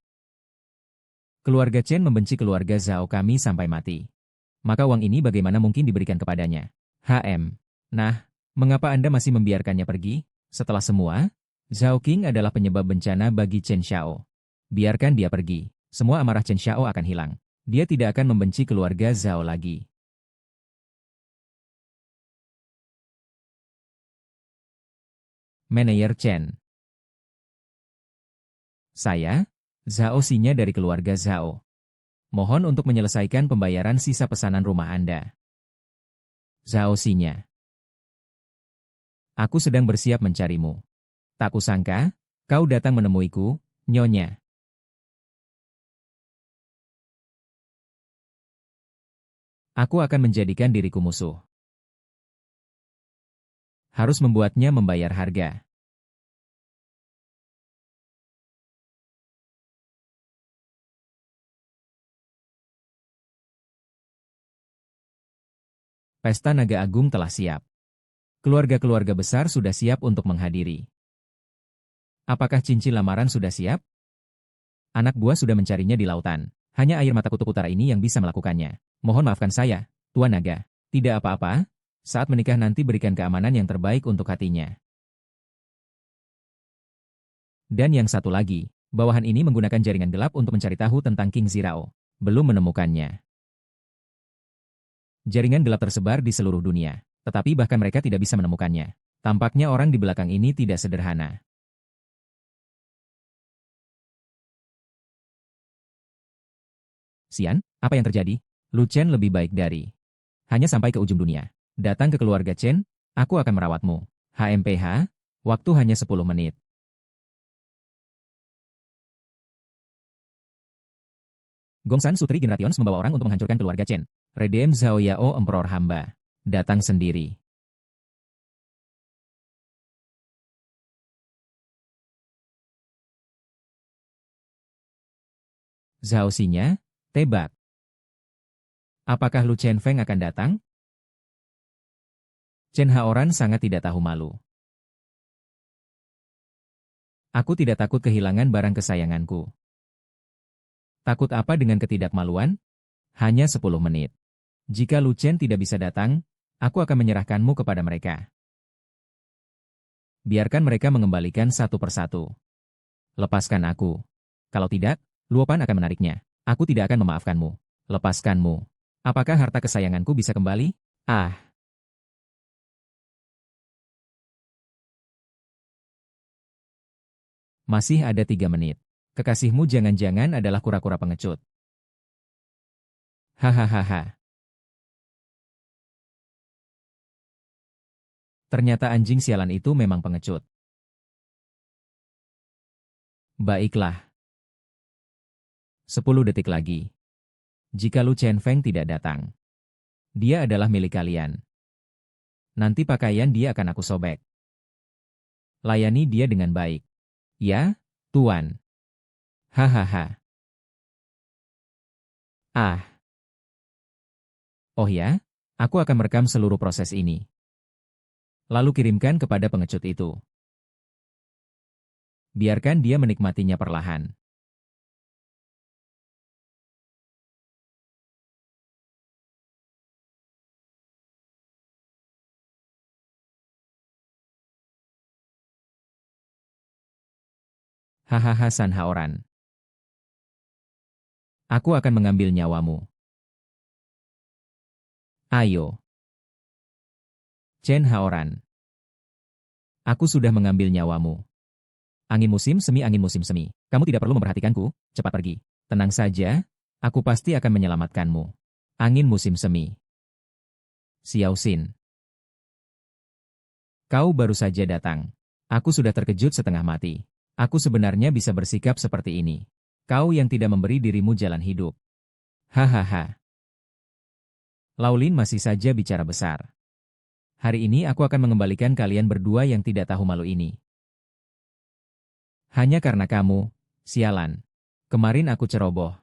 Keluarga Chen membenci keluarga Zhao kami sampai mati. Maka uang ini bagaimana mungkin diberikan kepadanya? HM. Nah, mengapa Anda masih membiarkannya pergi? Setelah semua, Zhao King adalah penyebab bencana bagi Chen Xiao. Biarkan dia pergi. Semua amarah Chen Xiao akan hilang. Dia tidak akan membenci keluarga Zhao lagi. Manajer Chen. Saya, Zhao Xinya dari keluarga Zhao. Mohon untuk menyelesaikan pembayaran sisa pesanan rumah Anda. Zhao Xinya. Aku sedang bersiap mencarimu. Tak kusangka, kau datang menemuiku, Nyonya. Aku akan menjadikan diriku musuh. Harus membuatnya membayar harga. Pesta Naga Agung telah siap. Keluarga-keluarga besar sudah siap untuk menghadiri. Apakah cincin lamaran sudah siap? Anak buah sudah mencarinya di lautan. Hanya air mata kutub utara ini yang bisa melakukannya. Mohon maafkan saya, Tuan Naga. Tidak apa-apa, saat menikah nanti berikan keamanan yang terbaik untuk hatinya. Dan yang satu lagi, bawahan ini menggunakan jaringan gelap untuk mencari tahu tentang King Zirao. Belum menemukannya. Jaringan gelap tersebar di seluruh dunia, tetapi bahkan mereka tidak bisa menemukannya. Tampaknya orang di belakang ini tidak sederhana. Xian, apa yang terjadi? Lu Chen lebih baik dari. Hanya sampai ke ujung dunia. Datang ke keluarga Chen, aku akan merawatmu. HMPH, waktu hanya 10 menit. Gongsan Sutri Generations membawa orang untuk menghancurkan keluarga Chen. Redeem Zhao Yao Emperor Hamba. Datang sendiri. Zhao Xinya, tebak. Apakah Lu Chengfeng akan datang? Chen Haoran sangat tidak tahu malu. Aku tidak takut kehilangan barang kesayanganku. Takut apa dengan ketidakmaluan? Hanya 10 menit. Jika Lu Chen tidak bisa datang, aku akan menyerahkanmu kepada mereka. Biarkan mereka mengembalikan satu persatu. Lepaskan aku. Kalau tidak, Luopan akan menariknya. Aku tidak akan memaafkanmu. Lepaskanmu. Apakah harta kesayanganku bisa kembali? Ah, masih ada 3 menit. Kekasihmu jangan-jangan adalah kura-kura pengecut. Hahaha. Ternyata anjing sialan itu memang pengecut. Baiklah. 10 detik lagi. Jika Lu Chen Feng tidak datang, dia adalah milik kalian. Nanti pakaian dia akan aku sobek. Layani dia dengan baik. Ya, Tuan. Hahaha. Ah. Oh ya? Aku akan merekam seluruh proses ini. Lalu kirimkan kepada pengecut itu. Biarkan dia menikmatinya perlahan. Hahaha San Haoran. Aku akan mengambil nyawamu. Ayo. Chen Haoran. Aku sudah mengambil nyawamu. Angin musim semi. Kamu tidak perlu memperhatikanku, cepat pergi. Tenang saja, aku pasti akan menyelamatkanmu. Angin musim semi. Xiao Xin. Kau baru saja datang. Aku sudah terkejut setengah mati. Aku sebenarnya bisa bersikap seperti ini. Kau yang tidak memberi dirimu jalan hidup. Hahaha. Laulin masih saja bicara besar. Hari ini aku akan mengembalikan kalian berdua yang tidak tahu malu ini. Hanya karena kamu, sialan. Kemarin aku ceroboh.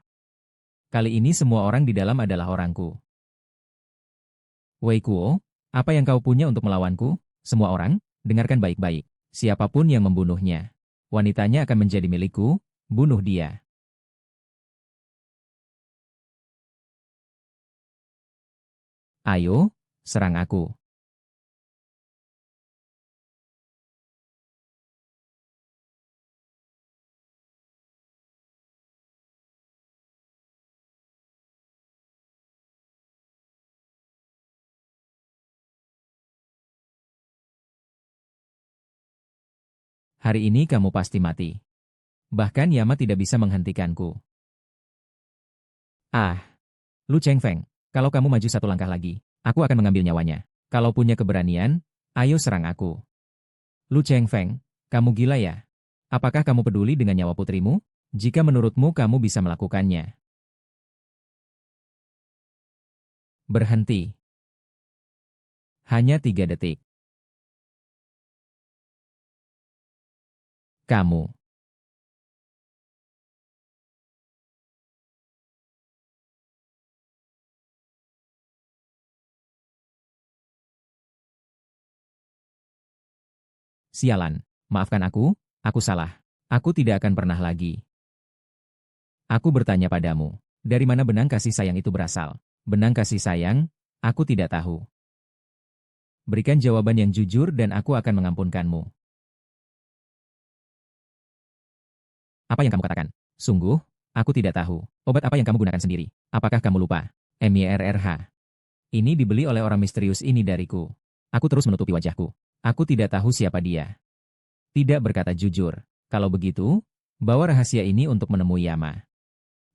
Kali ini semua orang di dalam adalah orangku. Wei Kuo, apa yang kau punya untuk melawanku? Semua orang, dengarkan baik-baik. Siapapun yang membunuhnya, wanitanya akan menjadi milikku, bunuh dia. Ayo, serang aku. Hari ini kamu pasti mati. Bahkan Yama tidak bisa menghentikanku. Ah, Lu Chen Feng, kalau kamu maju satu langkah lagi, aku akan mengambil nyawanya. Kalau punya keberanian, ayo serang aku. Lu Chen Feng, kamu gila ya? Apakah kamu peduli dengan nyawa putrimu? Jika menurutmu kamu bisa melakukannya. Berhenti. Hanya 3 detik. Kamu. Sialan. Maafkan aku salah. Aku tidak akan pernah lagi. Aku bertanya padamu, dari mana benang kasih sayang itu berasal? Benang kasih sayang, aku tidak tahu. Berikan jawaban yang jujur dan aku akan mengampunkanmu. Apa yang kamu katakan? Sungguh, aku tidak tahu. Obat apa yang kamu gunakan sendiri? Apakah kamu lupa? MYRRH. Ini dibeli oleh orang misterius ini dariku. Aku terus menutupi wajahku. Aku tidak tahu siapa dia. Tidak berkata jujur. Kalau begitu, bawa rahasia ini untuk menemui Yama.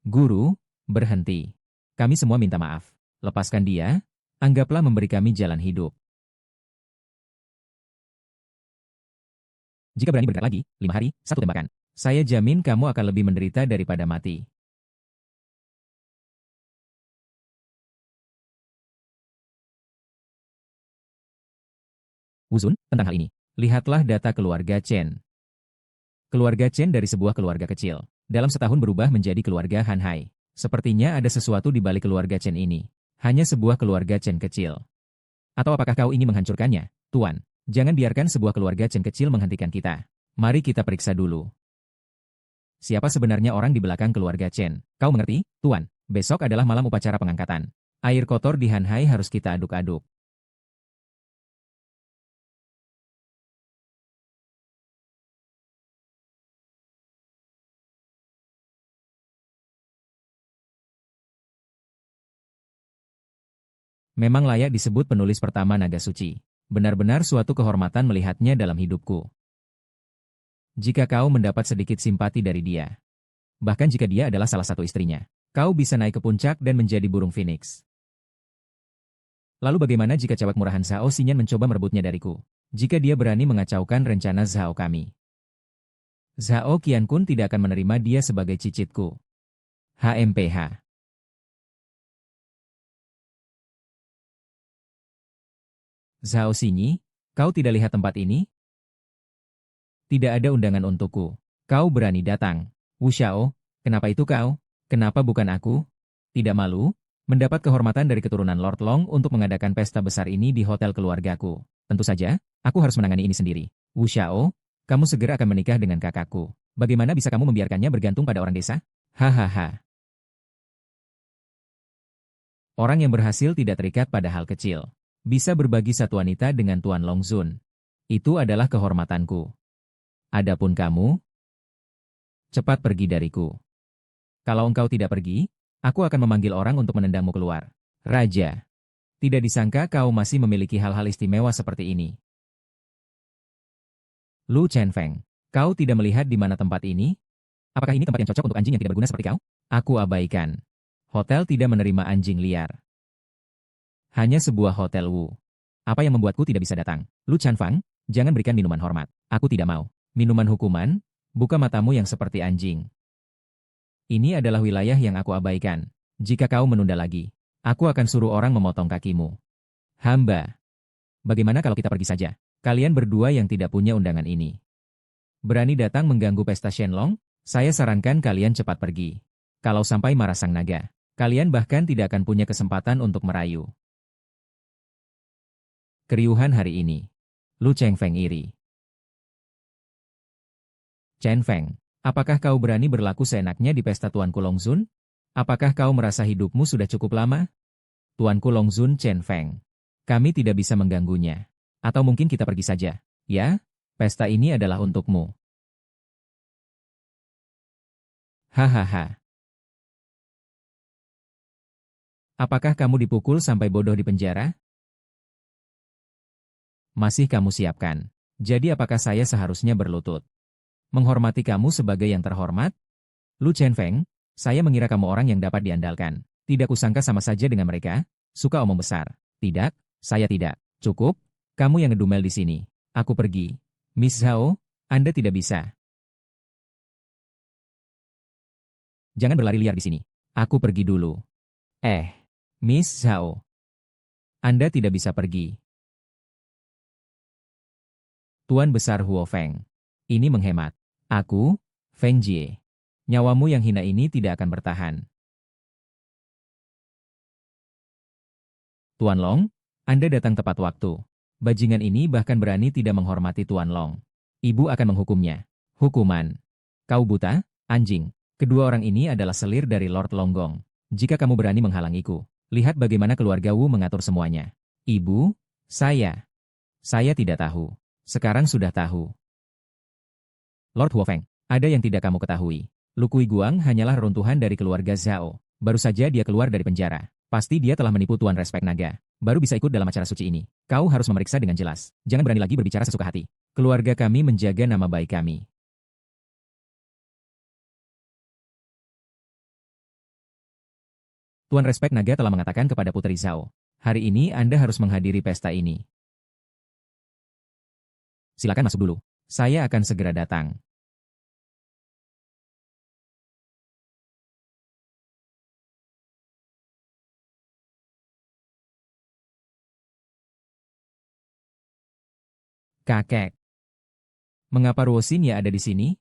Guru, berhenti. Kami semua minta maaf. Lepaskan dia, anggaplah memberi kami jalan hidup. Jika berani bergerak lagi, 5 hari, 1 tembakan. Saya jamin kamu akan lebih menderita daripada mati. Wuzun, tentang hal ini. Lihatlah data keluarga Chen. Keluarga Chen dari sebuah keluarga kecil. Dalam setahun berubah menjadi keluarga Han Hai. Sepertinya ada sesuatu di balik keluarga Chen ini. Hanya sebuah keluarga Chen kecil. Atau apakah kau ingin menghancurkannya, Tuan? Jangan biarkan sebuah keluarga Chen kecil menghentikan kita. Mari kita periksa dulu. Siapa sebenarnya orang di belakang keluarga Chen? Kau mengerti, Tuan? Besok adalah malam upacara pengangkatan. Air kotor di Han Hai harus kita aduk-aduk. Memang layak disebut penulis pertama naga suci. Benar-benar suatu kehormatan melihatnya dalam hidupku. Jika kau mendapat sedikit simpati dari dia, bahkan jika dia adalah salah satu istrinya, kau bisa naik ke puncak dan menjadi burung phoenix. Lalu bagaimana jika cewek murahan Zhao Xinyan mencoba merebutnya dariku? Jika dia berani mengacaukan rencana Zhao kami. Zhao Qiankun tidak akan menerima dia sebagai cicitku. HMPH. Zhao Xinyi, kau tidak lihat tempat ini? Tidak ada undangan untukku. Kau berani datang. Wu Xiao, kenapa itu kau? Kenapa bukan aku? Tidak malu? Mendapat kehormatan dari keturunan Lord Long untuk mengadakan pesta besar ini di hotel keluargaku. Tentu saja, aku harus menangani ini sendiri. Wu Xiao, kamu segera akan menikah dengan kakakku. Bagaimana bisa kamu membiarkannya bergantung pada orang desa? Hahaha. Orang yang berhasil tidak terikat pada hal kecil. Bisa berbagi satu wanita dengan Tuan Long Zun. Itu adalah kehormatanku. Adapun kamu, cepat pergi dariku. Kalau engkau tidak pergi, aku akan memanggil orang untuk menendangmu keluar. Raja, tidak disangka kau masih memiliki hal-hal istimewa seperti ini. Lu Chenfeng, kau tidak melihat di mana tempat ini? Apakah ini tempat yang cocok untuk anjing yang tidak berguna seperti kau? Aku abaikan. Hotel tidak menerima anjing liar. Hanya sebuah hotel Wu. Apa yang membuatku tidak bisa datang? Lu Chanfang, jangan berikan minuman hormat. Aku tidak mau. Minuman hukuman, buka matamu yang seperti anjing. Ini adalah wilayah yang aku abaikan. Jika kau menunda lagi, aku akan suruh orang memotong kakimu. Hamba. Bagaimana kalau kita pergi saja? Kalian berdua yang tidak punya undangan ini. Berani datang mengganggu pesta Shenlong? Saya sarankan kalian cepat pergi. Kalau sampai marah sang naga, kalian bahkan tidak akan punya kesempatan untuk merayu. Keriuhan hari ini. Lu Chengfeng iri. Chenfeng, apakah kau berani berlaku seenaknya di pesta Tuanku Longzun? Apakah kau merasa hidupmu sudah cukup lama? Tuanku Longzun Chenfeng, kami tidak bisa mengganggunya. Atau mungkin kita pergi saja. Ya, pesta ini adalah untukmu. Hahaha. Apakah kamu dipukul sampai bodoh di penjara? Masih kamu siapkan. Jadi apakah saya seharusnya berlutut? Menghormati kamu sebagai yang terhormat? Lu Chenfeng, saya mengira kamu orang yang dapat diandalkan. Tidak kusangka sama saja dengan mereka. Suka omong besar. Tidak, saya tidak. Cukup, kamu yang ngedumel di sini. Aku pergi. Miss Zhao, Anda tidak bisa. Jangan berlari liar di sini. Aku pergi dulu. Miss Zhao. Anda tidak bisa pergi. Tuan Besar Huo Feng. Ini menghemat. Aku, Feng Jie. Nyawamu yang hina ini tidak akan bertahan. Tuan Long, Anda datang tepat waktu. Bajingan ini bahkan berani tidak menghormati Tuan Long. Ibu akan menghukumnya. Hukuman. Kau buta, anjing. Kedua orang ini adalah selir dari Lord Longgong. Jika kamu berani menghalangiku, lihat bagaimana keluarga Wu mengatur semuanya. Ibu, saya. Saya tidak tahu. Sekarang sudah tahu. Lord Huo Feng, ada yang tidak kamu ketahui. Lu Kui Guang hanyalah runtuhan dari keluarga Zhao. Baru saja dia keluar dari penjara. Pasti dia telah menipu Tuan Respect Naga. Baru bisa ikut dalam acara suci ini. Kau harus memeriksa dengan jelas. Jangan berani lagi berbicara sesuka hati. Keluarga kami menjaga nama baik kami. Tuan Respect Naga telah mengatakan kepada Putri Zhao. Hari ini Anda harus menghadiri pesta ini. Silakan masuk dulu. Saya akan segera datang. Kakek. Mengapa Ruoxinya ada di sini?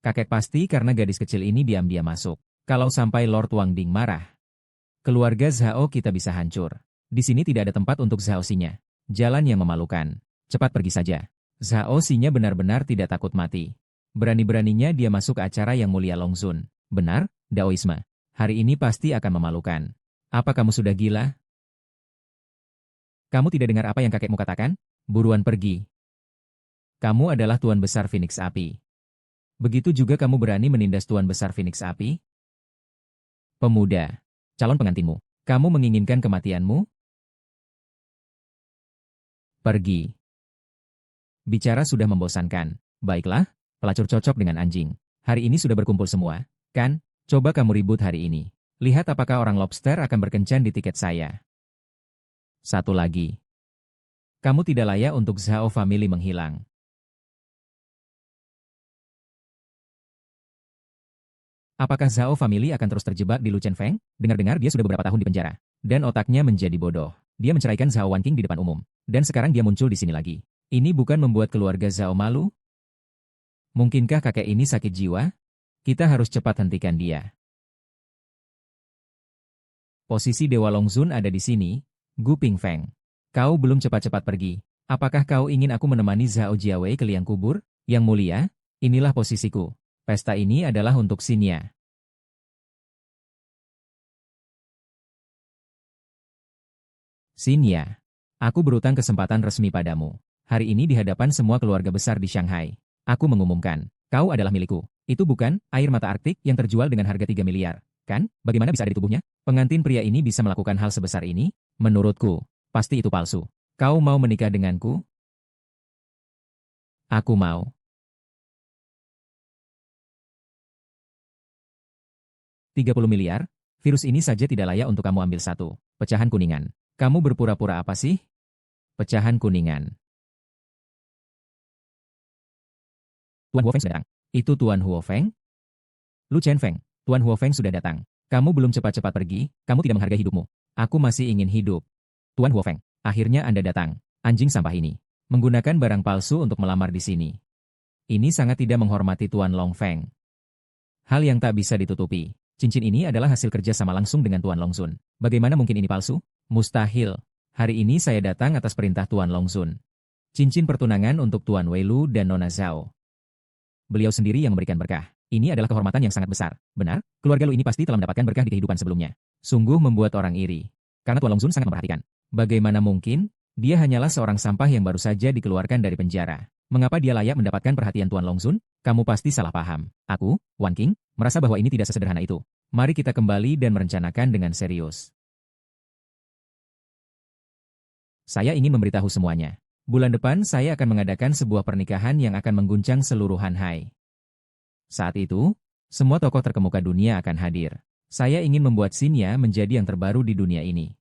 Kakek pasti karena gadis kecil ini diam-diam masuk. Kalau sampai Lord Wang Ding marah, keluarga Zhao kita bisa hancur. Di sini tidak ada tempat untuk Zhao Xinya. Jalan yang memalukan. Cepat pergi saja. Zhao Xinya benar-benar tidak takut mati. Berani-beraninya dia masuk ke acara yang mulia Longzun. Benar, Daoisme. Hari ini pasti akan memalukan. Apa kamu sudah gila? Kamu tidak dengar apa yang kakekmu katakan? Buruan pergi. Kamu adalah Tuan Besar Phoenix Api. Begitu juga kamu berani menindas Tuan Besar Phoenix Api? Pemuda, calon pengantinmu, kamu menginginkan kematianmu? Pergi. Bicara sudah membosankan. Baiklah, pelacur cocok dengan anjing. Hari ini sudah berkumpul semua, kan? Coba kamu ribut hari ini. Lihat apakah orang lobster akan berkencan di tiket saya. Satu lagi. Kamu tidak layak untuk Zhao Family menghilang. Apakah Zhao Family akan terus terjebak di Lu Chenfeng? Dengar-dengar dia sudah beberapa tahun di penjara. Dan otaknya menjadi bodoh. Dia menceraikan Zhao Wanqing di depan umum. Dan sekarang dia muncul di sini lagi. Ini bukan membuat keluarga Zhao malu? Mungkinkah kakek ini sakit jiwa? Kita harus cepat hentikan dia. Posisi Dewa Longzun ada di sini, Gu Pingfeng. Kau belum cepat-cepat pergi. Apakah kau ingin aku menemani Zhao Jiawei ke liang kubur? Yang mulia, inilah posisiku. Pesta ini adalah untuk Xingya. Xingya, aku berutang kesempatan resmi padamu. Hari ini di hadapan semua keluarga besar di Shanghai. Aku mengumumkan, kau adalah milikku. Itu bukan air mata Arktik yang terjual dengan harga 3 miliar. Kan? Bagaimana bisa ada di tubuhnya? Pengantin pria ini bisa melakukan hal sebesar ini? Menurutku, pasti itu palsu. Kau mau menikah denganku? Aku mau. 30 miliar? Virus ini saja tidak layak untuk kamu ambil satu. Pecahan kuningan. Kamu berpura-pura apa sih? Pecahan kuningan. Tuan Huofeng sudah datang. Itu Tuan Huofeng? Lu Chen Feng, Tuan Huofeng sudah datang. Kamu belum cepat-cepat pergi, kamu tidak menghargai hidupmu. Aku masih ingin hidup. Tuan Huofeng, akhirnya Anda datang. Anjing sampah ini. Menggunakan barang palsu untuk melamar di sini. Ini sangat tidak menghormati Tuan Longfeng. Hal yang tak bisa ditutupi. Cincin ini adalah hasil kerja sama langsung dengan Tuan Longzun. Bagaimana mungkin ini palsu? Mustahil. Hari ini saya datang atas perintah Tuan Longzun. Cincin pertunangan untuk Tuan Weilu dan Nona Zhao. Beliau sendiri yang memberikan berkah. Ini adalah kehormatan yang sangat besar. Benar, keluarga Lu ini pasti telah mendapatkan berkah di kehidupan sebelumnya. Sungguh membuat orang iri. Karena Tuan Longzun sangat memperhatikan. Bagaimana mungkin? Dia hanyalah seorang sampah yang baru saja dikeluarkan dari penjara. Mengapa dia layak mendapatkan perhatian Tuan Longzun? Kamu pasti salah paham. Aku, Wanqing, merasa bahwa ini tidak sesederhana itu. Mari kita kembali dan merencanakan dengan serius. Saya ingin memberitahu semuanya. Bulan depan saya akan mengadakan sebuah pernikahan yang akan mengguncang seluruh Hanhai. Saat itu, semua tokoh terkemuka dunia akan hadir. Saya ingin membuat Xingya menjadi yang terbaru di dunia ini.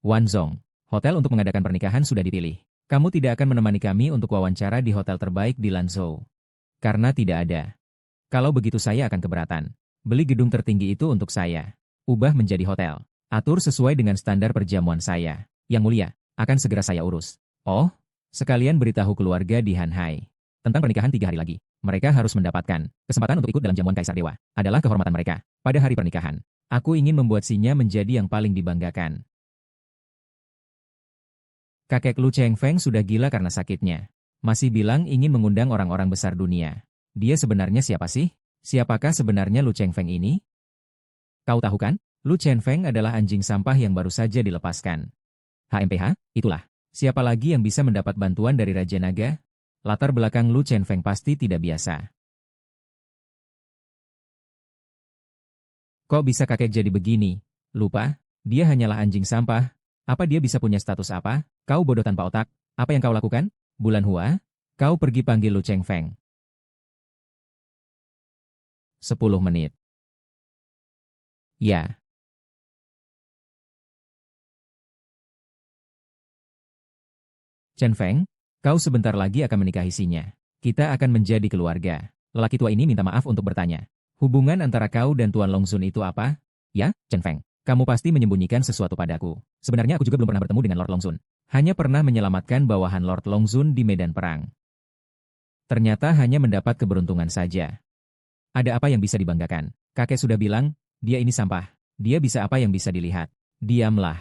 Wanzong, hotel untuk mengadakan pernikahan sudah dipilih. Kamu tidak akan menemani kami untuk wawancara di hotel terbaik di Lanzhou. Karena tidak ada. Kalau begitu saya akan keberatan. Beli gedung tertinggi itu untuk saya. Ubah menjadi hotel. Atur sesuai dengan standar perjamuan saya. Yang mulia, akan segera saya urus. Oh, sekalian beritahu keluarga di Hanhai. Tentang pernikahan 3 hari lagi. Mereka harus mendapatkan kesempatan untuk ikut dalam jamuan Kaisar Dewa. Adalah kehormatan mereka. Pada hari pernikahan, aku ingin membuat Xingya menjadi yang paling dibanggakan. Kakek Lu Chengfeng sudah gila karena sakitnya. Masih bilang ingin mengundang orang-orang besar dunia. Dia sebenarnya siapa sih? Siapakah sebenarnya Lu Chengfeng ini? Kau tahu kan? Lu Chengfeng adalah anjing sampah yang baru saja dilepaskan. HMPH, itulah. Siapa lagi yang bisa mendapat bantuan dari Raja Naga? Latar belakang Lu Chengfeng pasti tidak biasa. Kok bisa kakek jadi begini? Lupa, dia hanyalah anjing sampah. Apa dia bisa punya status apa? Kau bodoh tanpa otak. Apa yang kau lakukan? Bulan Hua, kau pergi panggil Lu Chengfeng. 10 menit. Ya. Chen Feng, kau sebentar lagi akan menikahi Xingya. Kita akan menjadi keluarga. Lelaki tua ini minta maaf untuk bertanya. Hubungan antara kau dan Tuan Longzun itu apa? Ya, Chen Feng. Kamu pasti menyembunyikan sesuatu padaku. Sebenarnya aku juga belum pernah bertemu dengan Lord Longzun. Hanya pernah menyelamatkan bawahan Lord Longzun di medan perang. Ternyata hanya mendapat keberuntungan saja. Ada apa yang bisa dibanggakan? Kakek sudah bilang, dia ini sampah. Dia bisa apa yang bisa dilihat? Diamlah.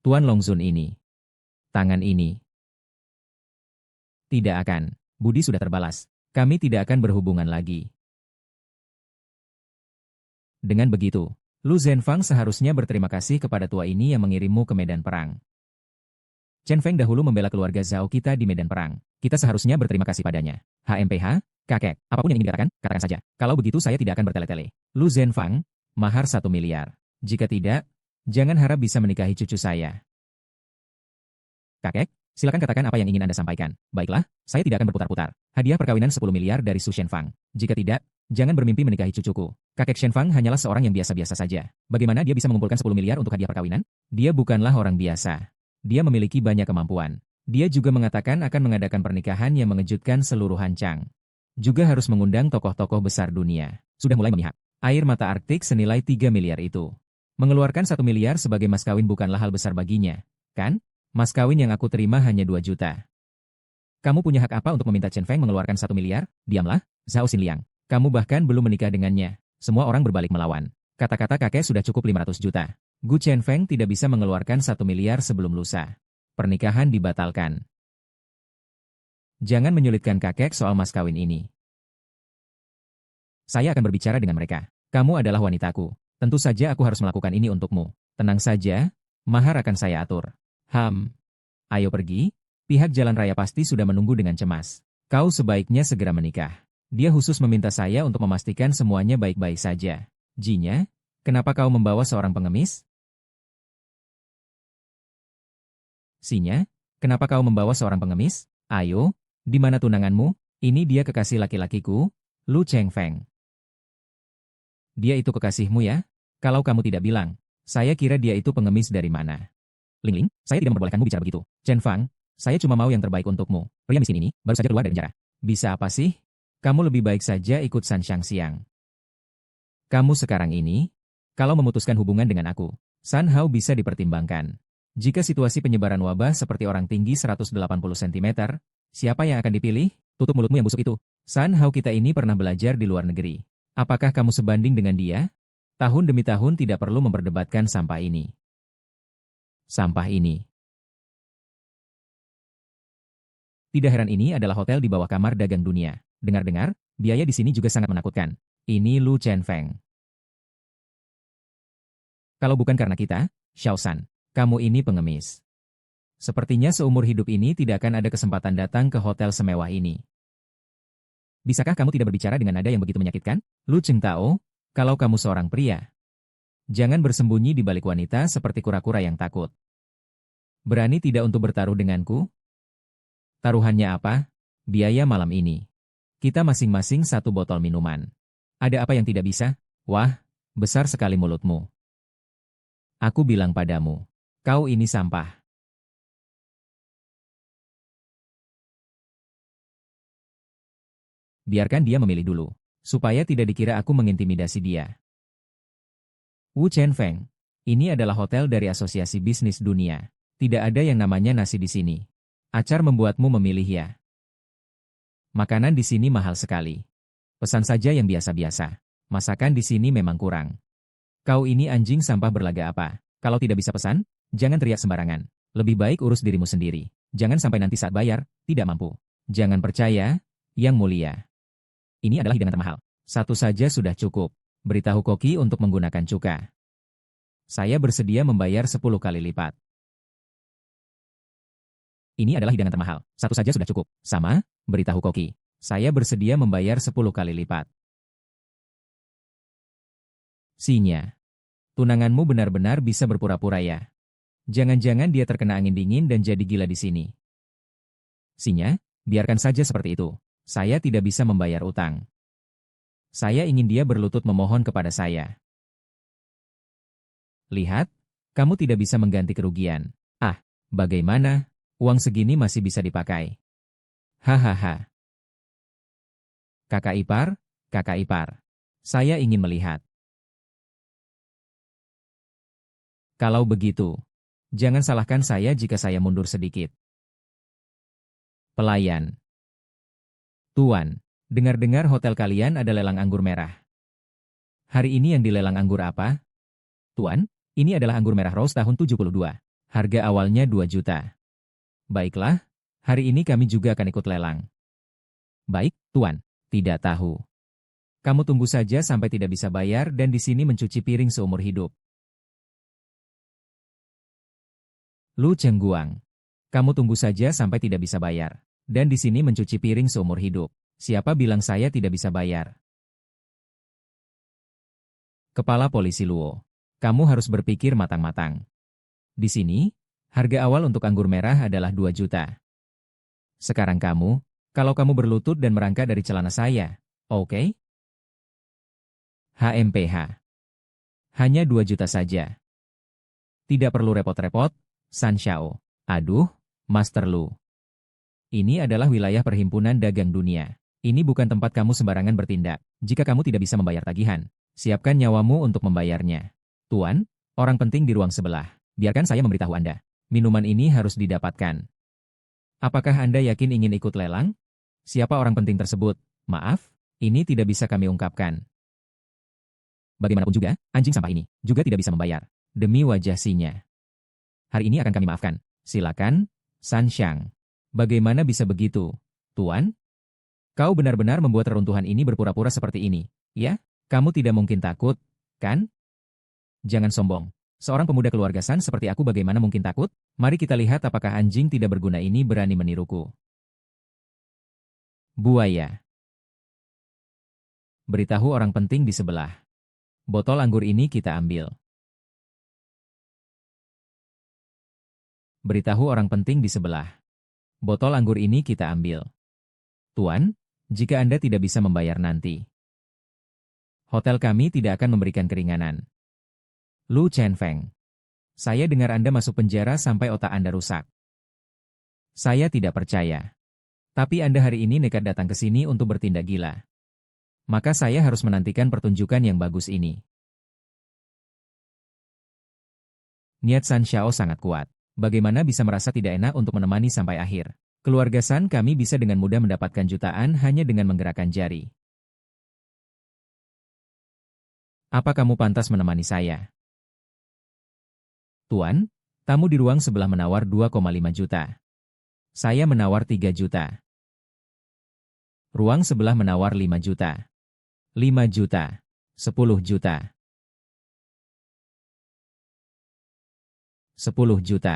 Tuan Longzun ini. Tangan ini. Tidak akan. Budi sudah terbalas. Kami tidak akan berhubungan lagi. Dengan begitu, Lu Zhenfang seharusnya berterima kasih kepada tua ini yang mengirimmu ke medan perang. Chen Feng dahulu membela keluarga Zhao kita di medan perang. Kita seharusnya berterima kasih padanya. HMPH, kakek, apapun yang ingin dikatakan, katakan saja. Kalau begitu saya tidak akan bertele-tele. Lu Zhenfang, mahar 1 miliar. Jika tidak, jangan harap bisa menikahi cucu saya. Kakek, silakan katakan apa yang ingin Anda sampaikan. Baiklah, saya tidak akan berputar-putar. Hadiah perkawinan 10 miliar dari Su Shenfang. Jika tidak, jangan bermimpi menikahi cucuku. Kakek Shenfang hanyalah seorang yang biasa-biasa saja. Bagaimana dia bisa mengumpulkan 10 miliar untuk hadiah perkawinan? Dia bukanlah orang biasa. Dia memiliki banyak kemampuan. Dia juga mengatakan akan mengadakan pernikahan yang mengejutkan seluruh Hanchang. Juga harus mengundang tokoh-tokoh besar dunia. Sudah mulai memihak. Air mata Arktik senilai 3 miliar itu. Mengeluarkan 1 miliar sebagai mas kawin bukanlah hal besar baginya, kan? Mas kawin yang aku terima hanya 2 juta. Kamu punya hak apa untuk meminta Chen Feng mengeluarkan 1 miliar? Diamlah, Zhao Xinliang. Kamu bahkan belum menikah dengannya. Semua orang berbalik melawan. Kata-kata kakek sudah cukup 500 juta. Gu Chen Feng tidak bisa mengeluarkan 1 miliar sebelum lusa. Pernikahan dibatalkan. Jangan menyulitkan kakek soal mas kawin ini. Saya akan berbicara dengan mereka. Kamu adalah wanitaku. Tentu saja aku harus melakukan ini untukmu. Tenang saja, mahar akan saya atur. Ayo pergi. Pihak jalan raya pasti sudah menunggu dengan cemas. Kau sebaiknya segera menikah. Dia khusus meminta saya untuk memastikan semuanya baik-baik saja. Jinya, kenapa kau membawa seorang pengemis? Sinya, kenapa kau membawa seorang pengemis? Ayo, di mana tunanganmu? Ini dia kekasih laki-lakiku, Lu Chengfeng. Dia itu kekasihmu ya? Kalau kamu tidak bilang, saya kira dia itu pengemis dari mana. Ling Ling, saya tidak memperbolehkanmu bicara begitu. Chen Fang, saya cuma mau yang terbaik untukmu. Pria miskin ini baru saja keluar dari penjara. Bisa apa sih? Kamu lebih baik saja ikut San Xiangxiang. Kamu sekarang ini, kalau memutuskan hubungan dengan aku, San Hao bisa dipertimbangkan. Jika situasi penyebaran wabah seperti orang tinggi 180 cm, siapa yang akan dipilih? Tutup mulutmu yang busuk itu. San Hao kita ini pernah belajar di luar negeri. Apakah kamu sebanding dengan dia? Tahun demi tahun tidak perlu memperdebatkan sampah ini. Sampah ini. Tidak heran ini adalah hotel di bawah kamar dagang dunia. Dengar-dengar, biaya di sini juga sangat menakutkan. Ini Lu Chengfeng. Kalau bukan karena kita, Xiao San, kamu ini pengemis. Sepertinya seumur hidup ini tidak akan ada kesempatan datang ke hotel semewah ini. Bisakah kamu tidak berbicara dengan nada yang begitu menyakitkan? Lu Chengtao, kalau kamu seorang pria, jangan bersembunyi di balik wanita seperti kura-kura yang takut. Berani tidak untuk bertaruh denganku? Taruhannya apa? Biaya malam ini. Kita masing-masing 1 botol minuman. Ada apa yang tidak bisa? Wah, besar sekali mulutmu. Aku bilang padamu, kau ini sampah. Biarkan dia memilih dulu, supaya tidak dikira aku mengintimidasi dia. Wu Chengfeng, ini adalah hotel dari Asosiasi Bisnis Dunia. Tidak ada yang namanya nasi di sini. Acar membuatmu memilih ya. Makanan di sini mahal sekali. Pesan saja yang biasa-biasa. Masakan di sini memang kurang. Kau ini anjing sampah berlaga apa? Kalau tidak bisa pesan, jangan teriak sembarangan. Lebih baik urus dirimu sendiri. Jangan sampai nanti saat bayar, tidak mampu. Jangan percaya, Yang Mulia. Ini adalah hidangan termahal. 1 saja sudah cukup. Beritahu koki untuk menggunakan cuka. Saya bersedia membayar 10 kali lipat. Ini adalah hidangan termahal. 1 saja sudah cukup. Sama, beritahu koki. Saya bersedia membayar 10 kali lipat. Sinya. Tunanganmu benar-benar bisa berpura-pura ya. Jangan-jangan dia terkena angin dingin dan jadi gila di sini. Sinya, biarkan saja seperti itu. Saya tidak bisa membayar utang. Saya ingin dia berlutut memohon kepada saya. Lihat, kamu tidak bisa mengganti kerugian. Ah, bagaimana? Uang segini masih bisa dipakai. Hahaha. Kakak ipar. Saya ingin melihat. Kalau begitu, jangan salahkan saya jika saya mundur sedikit. Pelayan. Tuan, dengar-dengar hotel kalian ada lelang anggur merah. Hari ini yang dilelang anggur apa? Tuan, ini adalah anggur merah Rose tahun 72. Harga awalnya 2 juta. Baiklah, hari ini kami juga akan ikut lelang. Baik, Tuan, tidak tahu. Kamu tunggu saja sampai tidak bisa bayar dan di sini mencuci piring seumur hidup. Lu Chengguang, kamu tunggu saja sampai tidak bisa bayar. Dan di sini mencuci piring seumur hidup. Siapa bilang saya tidak bisa bayar? Kepala Polisi Luo, kamu harus berpikir matang-matang. Di sini, harga awal untuk anggur merah adalah 2 juta. Sekarang kamu, kalau kamu berlutut dan merangkak dari celana saya, oke? HMPH. Hanya 2 juta saja. Tidak perlu repot-repot, San Xiao. Aduh, Master Lu. Ini adalah wilayah perhimpunan dagang dunia. Ini bukan tempat kamu sembarangan bertindak. Jika kamu tidak bisa membayar tagihan, siapkan nyawamu untuk membayarnya. Tuan, orang penting di ruang sebelah. Biarkan saya memberitahu Anda. Minuman ini harus didapatkan. Apakah Anda yakin ingin ikut lelang? Siapa orang penting tersebut? Maaf, ini tidak bisa kami ungkapkan. Bagaimanapun juga, anjing sampah ini juga tidak bisa membayar. Demi wajah Sinya. Hari ini akan kami maafkan. Silakan, San Xiang. Bagaimana bisa begitu, Tuan? Kau benar-benar membuat reruntuhan ini berpura-pura seperti ini, ya? Kamu tidak mungkin takut, kan? Jangan sombong. Seorang pemuda keluarga San seperti aku bagaimana mungkin takut? Mari kita lihat apakah anjing tidak berguna ini berani meniruku. Buaya. Beritahu orang penting di sebelah. Botol anggur ini kita ambil. Beritahu orang penting di sebelah. Botol anggur ini kita ambil. Tuan, jika Anda tidak bisa membayar nanti, hotel kami tidak akan memberikan keringanan. Lu Chen Feng. Saya dengar Anda masuk penjara sampai otak Anda rusak. Saya tidak percaya. Tapi Anda hari ini nekat datang ke sini untuk bertindak gila. Maka saya harus menantikan pertunjukan yang bagus ini. Niat San Xiao sangat kuat. Bagaimana bisa merasa tidak enak untuk menemani sampai akhir? Keluarga San kami bisa dengan mudah mendapatkan jutaan hanya dengan menggerakkan jari. Apa kamu pantas menemani saya? Tuan, tamu di ruang sebelah menawar 2,5 juta. Saya menawar 3 juta. Ruang sebelah menawar 5 juta. 5 juta. 10 juta. 10 juta.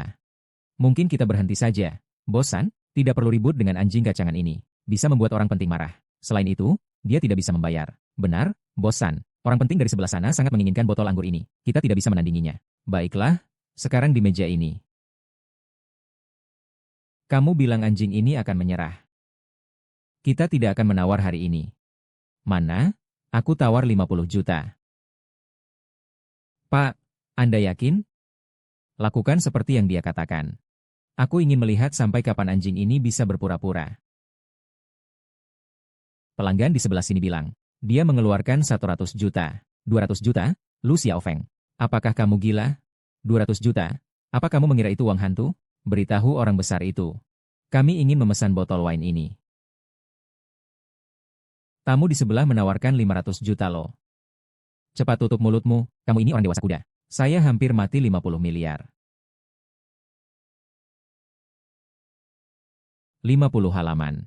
Mungkin kita berhenti saja. Bosan? Tidak perlu ribut dengan anjing kacangan ini. Bisa membuat orang penting marah. Selain itu, dia tidak bisa membayar. Benar, bosan. Orang penting dari sebelah sana sangat menginginkan botol anggur ini. Kita tidak bisa menandinginya. Baiklah, sekarang di meja ini. Kamu bilang anjing ini akan menyerah. Kita tidak akan menawar hari ini. Mana? Aku tawar 50 juta. Pak, Anda yakin? Lakukan seperti yang dia katakan. Aku ingin melihat sampai kapan anjing ini bisa berpura-pura. Pelanggan di sebelah sini bilang, dia mengeluarkan 100 juta. 200 juta? Lu Xiaofeng. Apakah kamu gila? 200 juta? Apa kamu mengira itu uang hantu? Beritahu orang besar itu. Kami ingin memesan botol wine ini. Tamu di sebelah menawarkan 500 juta loh. Cepat tutup mulutmu, kamu ini orang dewasa kuda. Saya hampir mati 50 miliar. 50 halaman.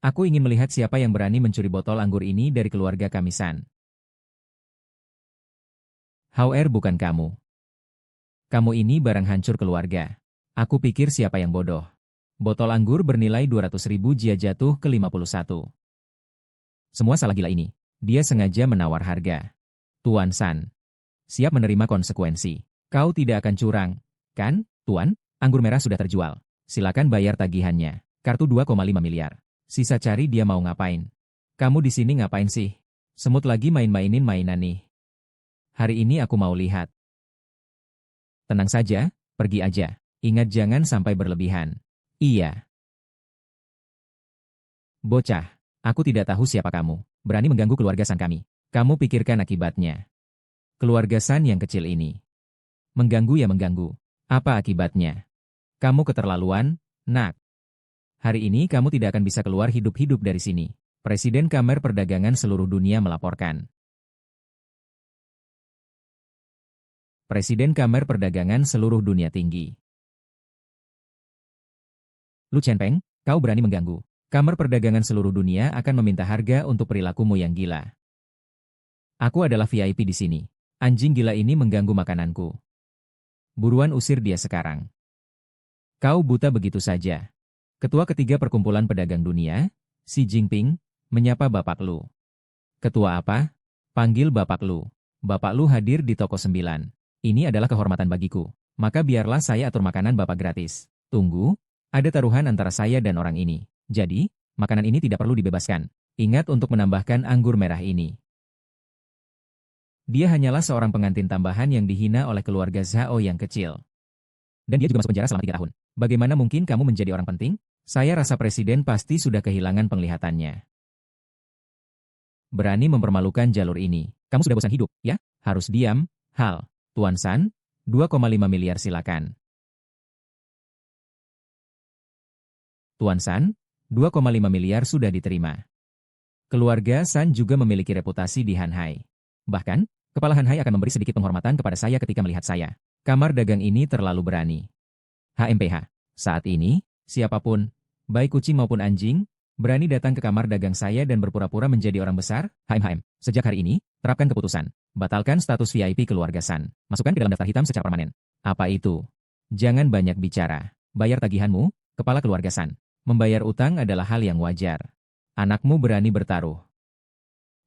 Aku ingin melihat siapa yang berani mencuri botol anggur ini dari keluarga kami San. However bukan kamu. Kamu ini barang hancur keluarga. Aku pikir siapa yang bodoh. Botol anggur bernilai 200.000 jia jatuh ke 51. Semua salah gila ini. Dia sengaja menawar harga. Tuan San. Siap menerima konsekuensi. Kau tidak akan curang, kan, Tuan? Anggur merah sudah terjual. Silakan bayar tagihannya. Kartu 2,5 miliar. Sisa cari dia mau ngapain. Kamu di sini ngapain sih? Semut lagi main-mainin mainan nih. Hari ini aku mau lihat. Tenang saja, pergi aja. Ingat jangan sampai berlebihan. Iya. Bocah, aku tidak tahu siapa kamu. Berani mengganggu keluarga San kami. Kamu pikirkan akibatnya. Keluarga San yang kecil ini. Mengganggu ya mengganggu. Apa akibatnya? Kamu keterlaluan, nak. Hari ini kamu tidak akan bisa keluar hidup-hidup dari sini. Presiden Kamar Perdagangan seluruh dunia melaporkan. Presiden Kamar Perdagangan seluruh dunia tinggi. Lu Chen Peng, kau berani mengganggu. Kamar Perdagangan seluruh dunia akan meminta harga untuk perilakumu yang gila. Aku adalah VIP di sini. Anjing gila ini mengganggu makananku. Buruan usir dia sekarang. Kau buta begitu saja. Ketua ketiga Perkumpulan Pedagang Dunia, Xi Jinping, menyapa Bapak Lu. Ketua apa? Panggil Bapak Lu. Bapak Lu hadir di toko 9. Ini adalah kehormatan bagiku. Maka biarlah saya atur makanan Bapak gratis. Tunggu, ada taruhan antara saya dan orang ini. Jadi, makanan ini tidak perlu dibebaskan. Ingat untuk menambahkan anggur merah ini. Dia hanyalah seorang pengantin tambahan yang dihina oleh keluarga Zhao yang kecil. Dan dia juga masuk penjara selama 3 tahun. Bagaimana mungkin kamu menjadi orang penting? Saya rasa presiden pasti sudah kehilangan penglihatannya. Berani mempermalukan jalur ini. Kamu sudah bosan hidup, ya? Harus diam, Hal. Tuan San, 2,5 miliar silakan. Tuan San, 2,5 miliar sudah diterima. Keluarga San juga memiliki reputasi di Hanhai. Bahkan, Kepala Hanhai akan memberi sedikit penghormatan kepada saya ketika melihat saya. Kamar dagang ini terlalu berani. HMPH. Saat ini, siapapun, baik kucing maupun anjing, berani datang ke kamar dagang saya dan berpura-pura menjadi orang besar. HMHM. Sejak hari ini, terapkan keputusan. Batalkan status VIP keluarga San. Masukkan ke dalam daftar hitam secara permanen. Apa itu? Jangan banyak bicara. Bayar tagihanmu, kepala keluarga San. Membayar utang adalah hal yang wajar. Anakmu berani bertaruh.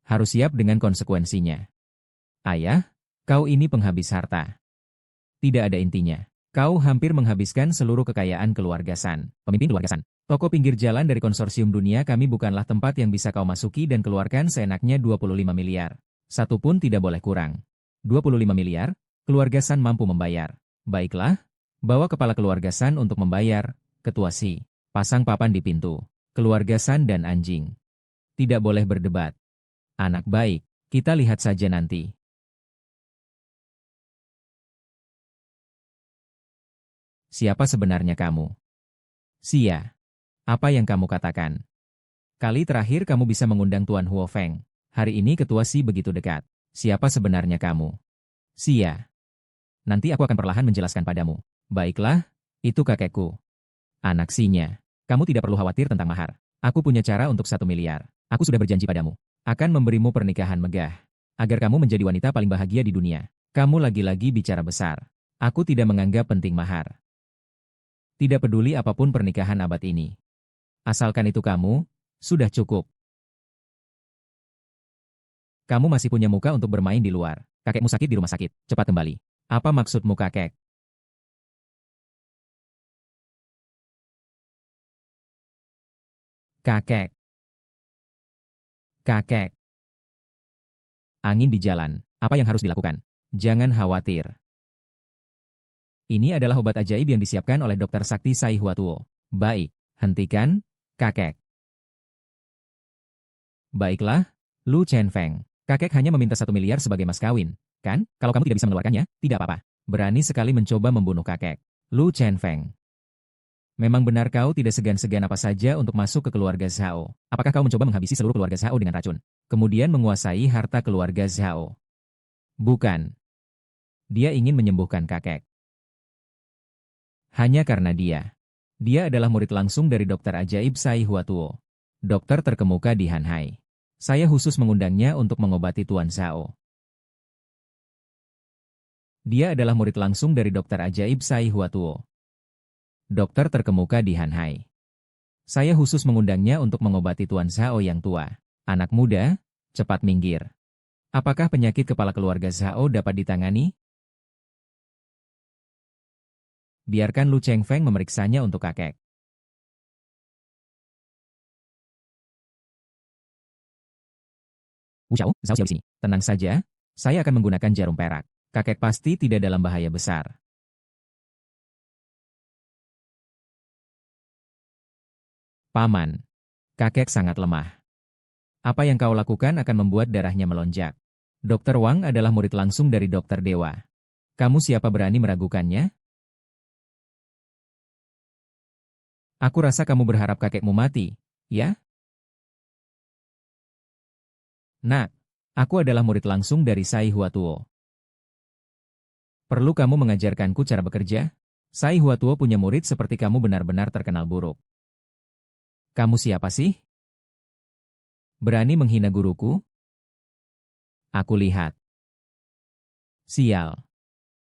Harus siap dengan konsekuensinya. Ayah, kau ini penghabis harta. Tidak ada intinya. Kau hampir menghabiskan seluruh kekayaan keluarga San. Pemimpin keluarga San. Toko pinggir jalan dari konsorsium dunia kami bukanlah tempat yang bisa kau masuki dan keluarkan seenaknya 25 miliar. Satu pun tidak boleh kurang. 25 miliar, keluarga San mampu membayar. Baiklah, bawa kepala keluarga San untuk membayar. Ketua Si. Pasang papan di pintu. Keluarga San dan anjing. Tidak boleh berdebat. Anak baik, kita lihat saja nanti. Siapa sebenarnya kamu? Sia. Apa yang kamu katakan? Kali terakhir kamu bisa mengundang Tuan Huo Feng. Hari ini ketua Si begitu dekat. Siapa sebenarnya kamu? Sia. Nanti aku akan perlahan menjelaskan padamu. Baiklah, itu kakekku. Anak Sinya. Kamu tidak perlu khawatir tentang mahar. Aku punya cara untuk 1 miliar. Aku sudah berjanji padamu. Akan memberimu pernikahan megah. Agar kamu menjadi wanita paling bahagia di dunia. Kamu lagi-lagi bicara besar. Aku tidak menganggap penting mahar. Tidak peduli apapun pernikahan abad ini. Asalkan itu kamu, sudah cukup. Kamu masih punya muka untuk bermain di luar. Kakekmu sakit di rumah sakit. Cepat kembali. Apa maksudmu kakek? Kakek. Kakek. Angin di jalan. Apa yang harus dilakukan? Jangan khawatir. Ini adalah obat ajaib yang disiapkan oleh Dr. Sakti Sai Huatuo. Baik, hentikan, kakek. Baiklah, Lu Chen Feng. Kakek hanya meminta 1 miliar sebagai mas kawin, kan? Kalau kamu tidak bisa mengeluarkannya, tidak apa-apa. Berani sekali mencoba membunuh kakek. Lu Chen Feng. Memang benar kau tidak segan-segan apa saja untuk masuk ke keluarga Zhao. Apakah kau mencoba menghabisi seluruh keluarga Zhao dengan racun? Kemudian menguasai harta keluarga Zhao? Bukan. Dia ingin menyembuhkan kakek. Hanya karena dia adalah murid langsung dari dokter ajaib Sai Huatuo. Dokter terkemuka di Hanhai. Saya khusus mengundangnya untuk mengobati Tuan Zhao. Dia adalah murid langsung dari dokter ajaib Sai Huatuo. Dokter terkemuka di Hanhai. Saya khusus mengundangnya untuk mengobati Tuan Zhao yang tua. Anak muda, cepat minggir. Apakah penyakit kepala keluarga Zhao dapat ditangani? Biarkan Lu Cheng Feng memeriksanya untuk kakek. Wu Xiao, Zhao Xiao di sini. Tenang saja, saya akan menggunakan jarum perak. Kakek pasti tidak dalam bahaya besar. Paman, kakek sangat lemah. Apa yang kau lakukan akan membuat darahnya melonjak. Dokter Wang adalah murid langsung dari Dokter Dewa. Kamu siapa berani meragukannya? Aku rasa kamu berharap kakekmu mati, ya? Nak, aku adalah murid langsung dari Sai Huatuo. Perlu kamu mengajarkanku cara bekerja? Sai Huatuo punya murid seperti kamu benar-benar terkenal buruk. Kamu siapa sih? Berani menghina guruku? Aku lihat. Sial.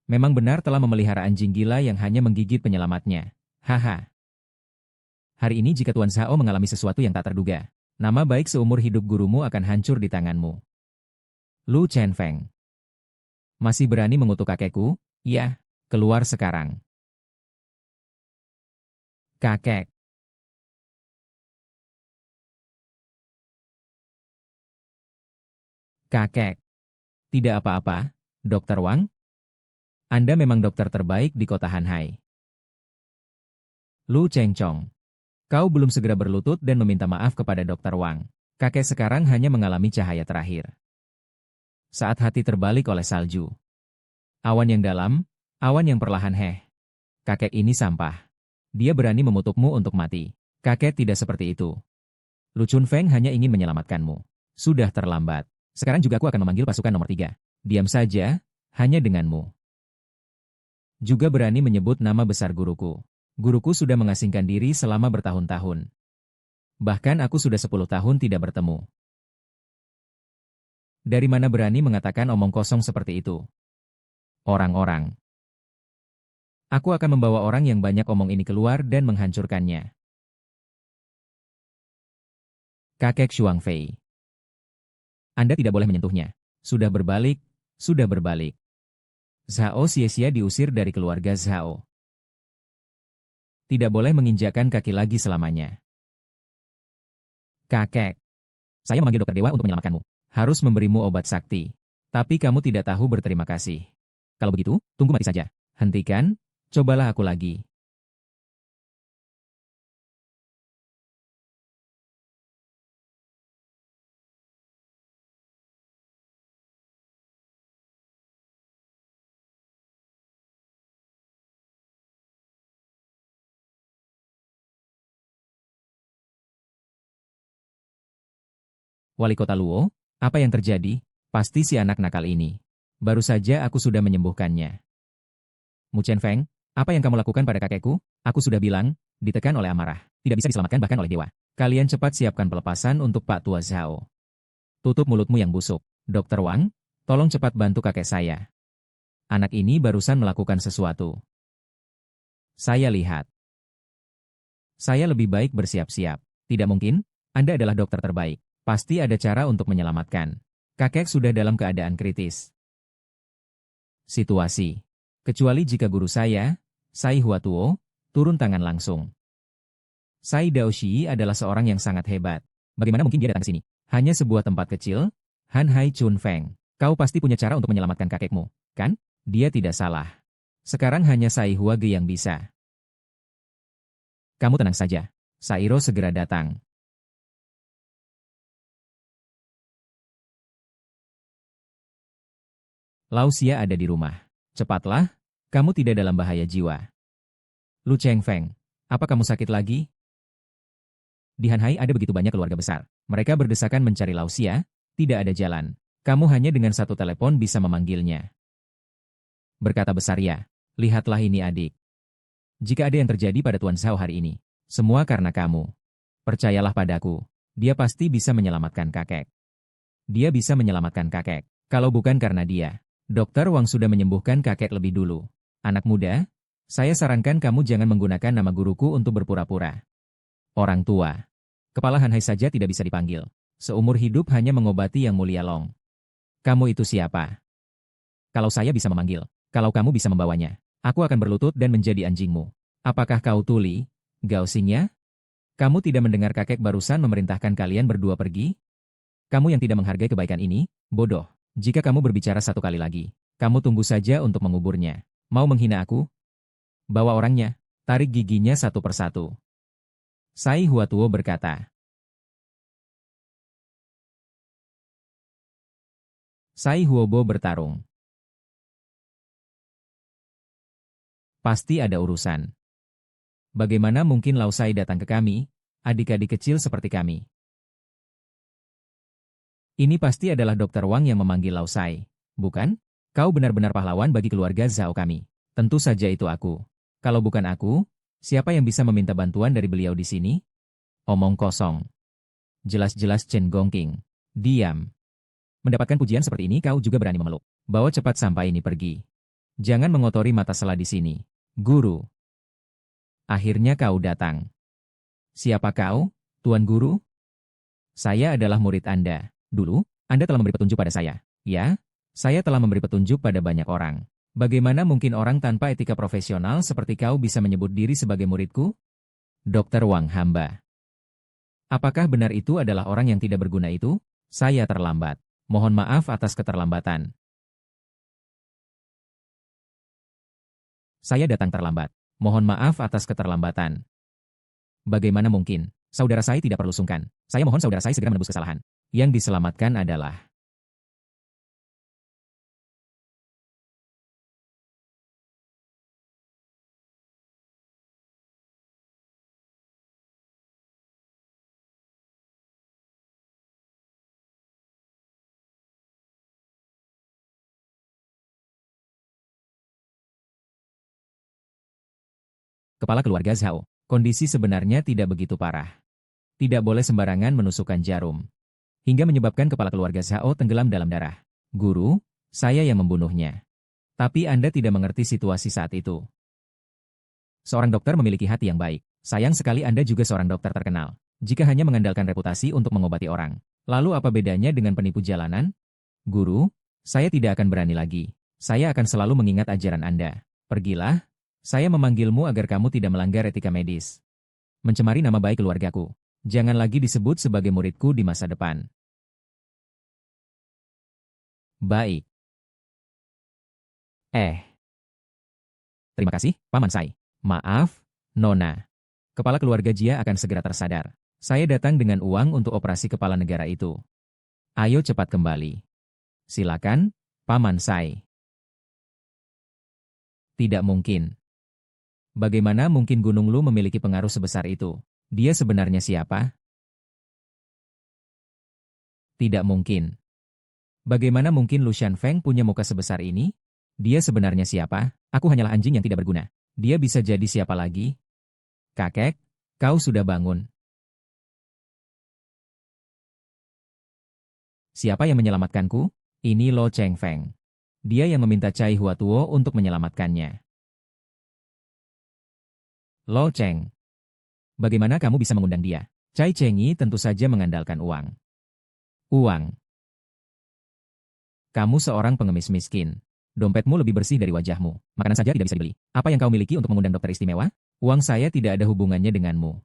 Memang benar telah memelihara anjing gila yang hanya menggigit penyelamatnya. Haha. Hari ini jika Tuan Zhao mengalami sesuatu yang tak terduga, nama baik seumur hidup gurumu akan hancur di tanganmu. Lu Chen Feng. Masih berani mengutuk kakekku? Ya, keluar sekarang. Kakek. Kakek. Tidak apa-apa, Dokter Wang. Anda memang dokter terbaik di kota Hanhai. Lu Cheng Chong. Kau belum segera berlutut dan meminta maaf kepada Dokter Wang. Kakek sekarang hanya mengalami cahaya terakhir. Saat hati terbalik oleh salju. Awan yang dalam, awan yang perlahan Kakek ini sampah. Dia berani mengutukmu untuk mati. Kakek tidak seperti itu. Lu Chunfeng hanya ingin menyelamatkanmu. Sudah terlambat. Sekarang juga aku akan memanggil pasukan nomor 3. Diam saja, hanya denganmu. Juga berani menyebut nama besar guruku. Guruku sudah mengasingkan diri selama bertahun-tahun. Bahkan aku sudah 10 tahun tidak bertemu. Dari mana berani mengatakan omong kosong seperti itu? Orang-orang. Aku akan membawa orang yang banyak omong ini keluar dan menghancurkannya. Kakek Shuangfei. Anda tidak boleh menyentuhnya. Sudah berbalik, sudah berbalik. Zhao sia-sia diusir dari keluarga Zhao. Tidak boleh menginjakkan kaki lagi selamanya. Kakek. Saya memanggil dokter dewa untuk menyelamatkanmu. Harus memberimu obat sakti. Tapi kamu tidak tahu berterima kasih. Kalau begitu, tunggu mati saja. Hentikan, cobalah aku lagi. Wali kota Luo, apa yang terjadi? Pasti si anak nakal ini. Baru saja aku sudah menyembuhkannya. Mu Chen-feng, apa yang kamu lakukan pada kakekku? Aku sudah bilang, ditekan oleh amarah. Tidak bisa diselamatkan bahkan oleh dewa. Kalian cepat siapkan pelepasan untuk Pak Tua Zhao. Tutup mulutmu yang busuk. Dokter Wang, tolong cepat bantu kakek saya. Anak ini barusan melakukan sesuatu. Saya lihat. Saya lebih baik bersiap-siap. Tidak mungkin, Anda adalah dokter terbaik. Pasti ada cara untuk menyelamatkan. Kakek sudah dalam keadaan kritis. Situasi. Kecuali jika guru saya, Sai Huatuo, turun tangan langsung. Sai Daoshi adalah seorang yang sangat hebat. Bagaimana mungkin dia datang ke sini? Hanya sebuah tempat kecil. Han Hai Chun Feng. Kau pasti punya cara untuk menyelamatkan kakekmu, kan? Dia tidak salah. Sekarang hanya Sai Huage yang bisa. Kamu tenang saja. Sairo segera datang. Lausia ada di rumah. Cepatlah, kamu tidak dalam bahaya jiwa. Lu Chengfeng, apa kamu sakit lagi? Di Hanhai ada begitu banyak keluarga besar. Mereka berdesakan mencari Lausia, tidak ada jalan. Kamu hanya dengan satu telepon bisa memanggilnya. Berkata besar ya, lihatlah ini adik. Jika ada yang terjadi pada Tuan Zhao hari ini, semua karena kamu. Percayalah padaku, dia pasti bisa menyelamatkan kakek. Dia bisa menyelamatkan kakek, kalau bukan karena dia. Dokter Wang sudah menyembuhkan kakek lebih dulu. Anak muda, saya sarankan kamu jangan menggunakan nama guruku untuk berpura-pura. Orang tua. Kepala Hanhai saja tidak bisa dipanggil. Seumur hidup hanya mengobati Yang Mulia Long. Kamu itu siapa? Kalau saya bisa memanggil, kalau kamu bisa membawanya, aku akan berlutut dan menjadi anjingmu. Apakah kau tuli, Gao Xingya? Kamu tidak mendengar kakek barusan memerintahkan kalian berdua pergi? Kamu yang tidak menghargai kebaikan ini, bodoh. Jika kamu berbicara satu kali lagi, kamu tunggu saja untuk menguburnya. Mau menghina aku? Bawa orangnya, tarik giginya satu persatu. Sai Huatuo berkata. Sai Huobo bertarung. Pasti ada urusan. Bagaimana mungkin Lao Sai datang ke kami, adik-adik kecil seperti kami? Ini pasti adalah Dokter Wang yang memanggil Lao Sai, bukan? Kau benar-benar pahlawan bagi keluarga Zhao kami. Tentu saja itu aku. Kalau bukan aku, siapa yang bisa meminta bantuan dari beliau di sini? Omong kosong. Jelas-jelas Chen Gongqing. Diam. Mendapatkan pujian seperti ini kau juga berani memeluk. Bawa cepat sampai ini pergi. Jangan mengotori mata sela di sini. Guru. Akhirnya kau datang. Siapa kau, Tuan Guru? Saya adalah murid Anda. Dulu, Anda telah memberi petunjuk pada saya. Ya, saya telah memberi petunjuk pada banyak orang. Bagaimana mungkin orang tanpa etika profesional seperti kau bisa menyebut diri sebagai muridku? Dokter Wang hamba. Apakah benar itu adalah orang yang tidak berguna itu? Saya terlambat. Mohon maaf atas keterlambatan. Saya datang terlambat. Mohon maaf atas keterlambatan. Bagaimana mungkin? Saudara saya tidak perlu sungkan. Saya mohon saudara saya segera menebus kesalahan. Yang diselamatkan adalah kepala keluarga Zhao. Kondisi sebenarnya tidak begitu parah. Tidak boleh sembarangan menusukkan jarum. Hingga menyebabkan kepala keluarga Zhao tenggelam dalam darah. Guru, saya yang membunuhnya. Tapi Anda tidak mengerti situasi saat itu. Seorang dokter memiliki hati yang baik. Sayang sekali Anda juga seorang dokter terkenal. Jika hanya mengandalkan reputasi untuk mengobati orang. Lalu apa bedanya dengan penipu jalanan? Guru, saya tidak akan berani lagi. Saya akan selalu mengingat ajaran Anda. Pergilah, saya memanggilmu agar kamu tidak melanggar etika medis. Mencemari nama baik keluargaku. Jangan lagi disebut sebagai muridku di masa depan. Baik. Terima kasih, Paman Sai. Maaf, Nona. Kepala keluarga Jia akan segera tersadar. Saya datang dengan uang untuk operasi kepala negara itu. Ayo cepat kembali. Silakan, Paman Sai. Tidak mungkin. Bagaimana mungkin Gunung Lu memiliki pengaruh sebesar itu? Dia sebenarnya siapa? Tidak mungkin. Bagaimana mungkin Lu Shanfeng punya muka sebesar ini? Dia sebenarnya siapa? Aku hanyalah anjing yang tidak berguna. Dia bisa jadi siapa lagi? Kakek, kau sudah bangun. Siapa yang menyelamatkanku? Ini Lo Chengfeng. Dia yang meminta Cai Huatuo untuk menyelamatkannya. Lo Cheng. Bagaimana kamu bisa mengundang dia? Cai Chengyi tentu saja mengandalkan uang. Uang. Kamu seorang pengemis miskin. Dompetmu lebih bersih dari wajahmu. Makanan saja tidak bisa dibeli. Apa yang kau miliki untuk mengundang dokter istimewa? Uang saya tidak ada hubungannya denganmu.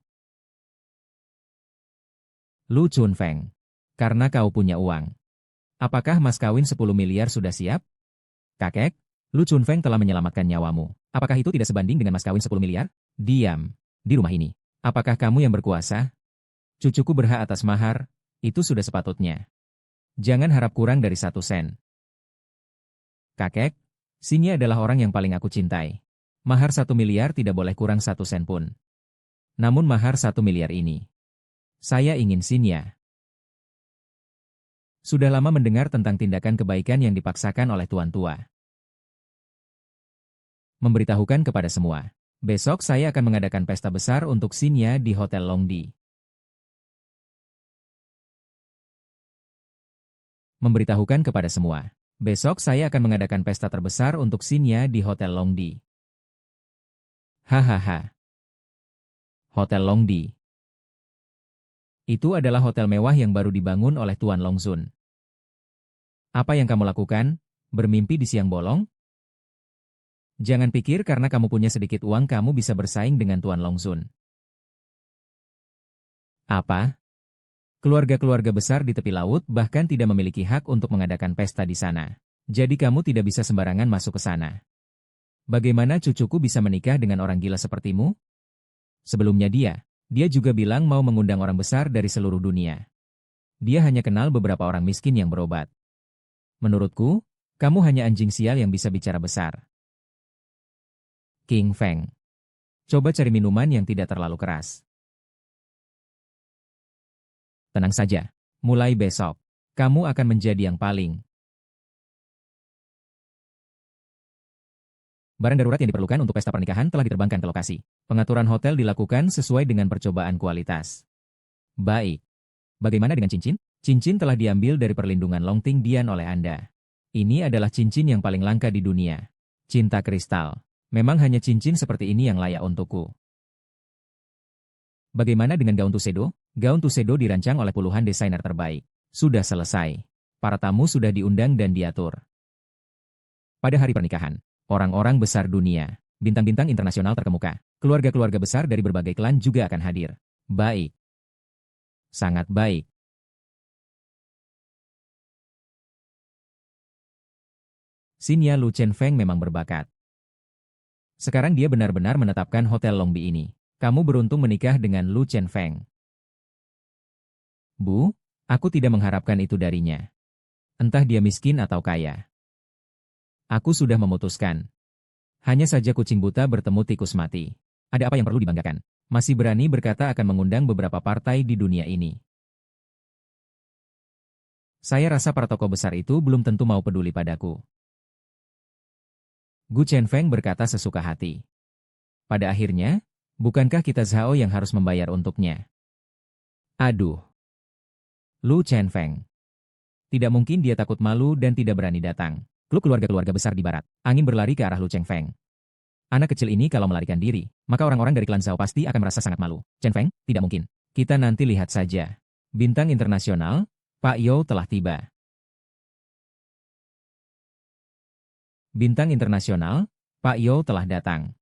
Lu Chunfeng. Karena kau punya uang. Apakah mas kawin 10 miliar sudah siap? Kakek, Lu Chunfeng telah menyelamatkan nyawamu. Apakah itu tidak sebanding dengan mas kawin 10 miliar? Diam. Di rumah ini. Apakah kamu yang berkuasa? Cucuku berhak atas mahar. Itu sudah sepatutnya. Jangan harap kurang dari 1 sen. Kakek, Xingye adalah orang yang paling aku cintai. Mahar 1 miliar tidak boleh kurang 1 sen pun. Namun mahar 1 miliar ini. Saya ingin Xingye. Sudah lama mendengar tentang tindakan kebaikan yang dipaksakan oleh tuan tua. Memberitahukan kepada semua. Besok saya akan mengadakan pesta besar untuk Xingye di Hotel Longdi. Memberitahukan kepada semua. Besok saya akan mengadakan pesta terbesar untuk Xingye di Hotel Longdi. Hahaha. Hotel Longdi. Itu adalah hotel mewah yang baru dibangun oleh Tuan Longzun. Apa yang kamu lakukan? Bermimpi di siang bolong? Jangan pikir karena kamu punya sedikit uang kamu bisa bersaing dengan Tuan Longzun. Apa? Keluarga-keluarga besar di tepi laut bahkan tidak memiliki hak untuk mengadakan pesta di sana. Jadi kamu tidak bisa sembarangan masuk ke sana. Bagaimana cucuku bisa menikah dengan orang gila sepertimu? Sebelumnya dia juga bilang mau mengundang orang besar dari seluruh dunia. Dia hanya kenal beberapa orang miskin yang berobat. Menurutku, kamu hanya anjing sial yang bisa bicara besar. King Feng. Coba cari minuman yang tidak terlalu keras. Tenang saja. Mulai besok, kamu akan menjadi yang paling. Barang darurat yang diperlukan untuk pesta pernikahan telah diterbangkan ke lokasi. Pengaturan hotel dilakukan sesuai dengan percobaan kualitas. Baik. Bagaimana dengan cincin? Cincin telah diambil dari perlindungan Longting Dian oleh Anda. Ini adalah cincin yang paling langka di dunia. Cinta kristal. Memang hanya cincin seperti ini yang layak untukku. Bagaimana dengan gaun Tuxedo? Gaun Tuxedo dirancang oleh puluhan desainer terbaik. Sudah selesai. Para tamu sudah diundang dan diatur. Pada hari pernikahan, orang-orang besar dunia, bintang-bintang internasional terkemuka, keluarga-keluarga besar dari berbagai klan juga akan hadir. Baik. Sangat baik. Xingye Lu Chengfeng memang berbakat. Sekarang dia benar-benar menetapkan Hotel Longbi ini Kamu beruntung menikah dengan Lu Chenfeng. Bu, aku tidak mengharapkan itu darinya. Entah dia miskin atau kaya. Aku sudah memutuskan. Hanya saja kucing buta bertemu tikus mati. Ada apa yang perlu dibanggakan? Masih berani berkata akan mengundang beberapa partai di dunia ini. Saya rasa para tokoh besar itu belum tentu mau peduli padaku. Gu Chenfeng berkata sesuka hati. Pada akhirnya, bukankah kita Zhao yang harus membayar untuknya? Aduh. Lu Chenfeng. Tidak mungkin dia takut malu dan tidak berani datang. Klub keluarga-keluarga besar di barat. Angin berlari ke arah Lu Chenfeng. Anak kecil ini kalau melarikan diri, maka orang-orang dari klan Zhao pasti akan merasa sangat malu. Chenfeng, tidak mungkin. Kita nanti lihat saja. Bintang internasional, Pak You telah tiba. Bintang internasional, Pak You telah datang.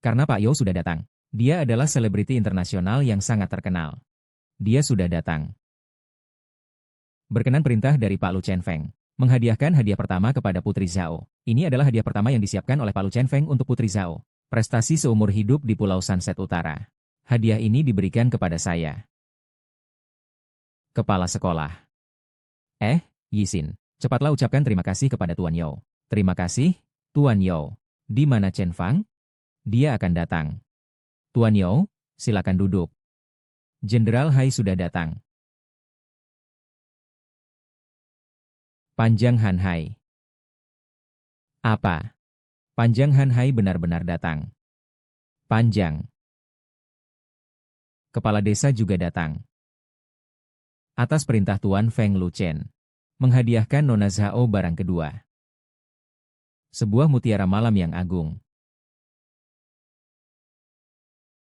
Karena Pak You sudah datang. Dia adalah selebriti internasional yang sangat terkenal. Dia sudah datang. Berkenan perintah dari Pak Lu Chenfeng. Menghadiahkan hadiah pertama kepada Putri Zhao. Ini adalah hadiah pertama yang disiapkan oleh Pak Lu Chenfeng untuk Putri Zhao. Prestasi seumur hidup di Pulau Sunset Utara. Hadiah ini diberikan kepada saya. Kepala sekolah. Yisin. Cepatlah ucapkan terima kasih kepada Tuan You. Terima kasih, Tuan You. Di mana Chen Fang? Dia akan datang. Tuan You, silakan duduk. Jenderal Hai sudah datang. Panjang Han Hai. Apa? Panjang Han Hai benar-benar datang. Panjang. Kepala desa juga datang. Atas perintah Tuan Feng Luchen. Menghadiahkan Nona Zhao barang kedua. Sebuah mutiara malam yang agung.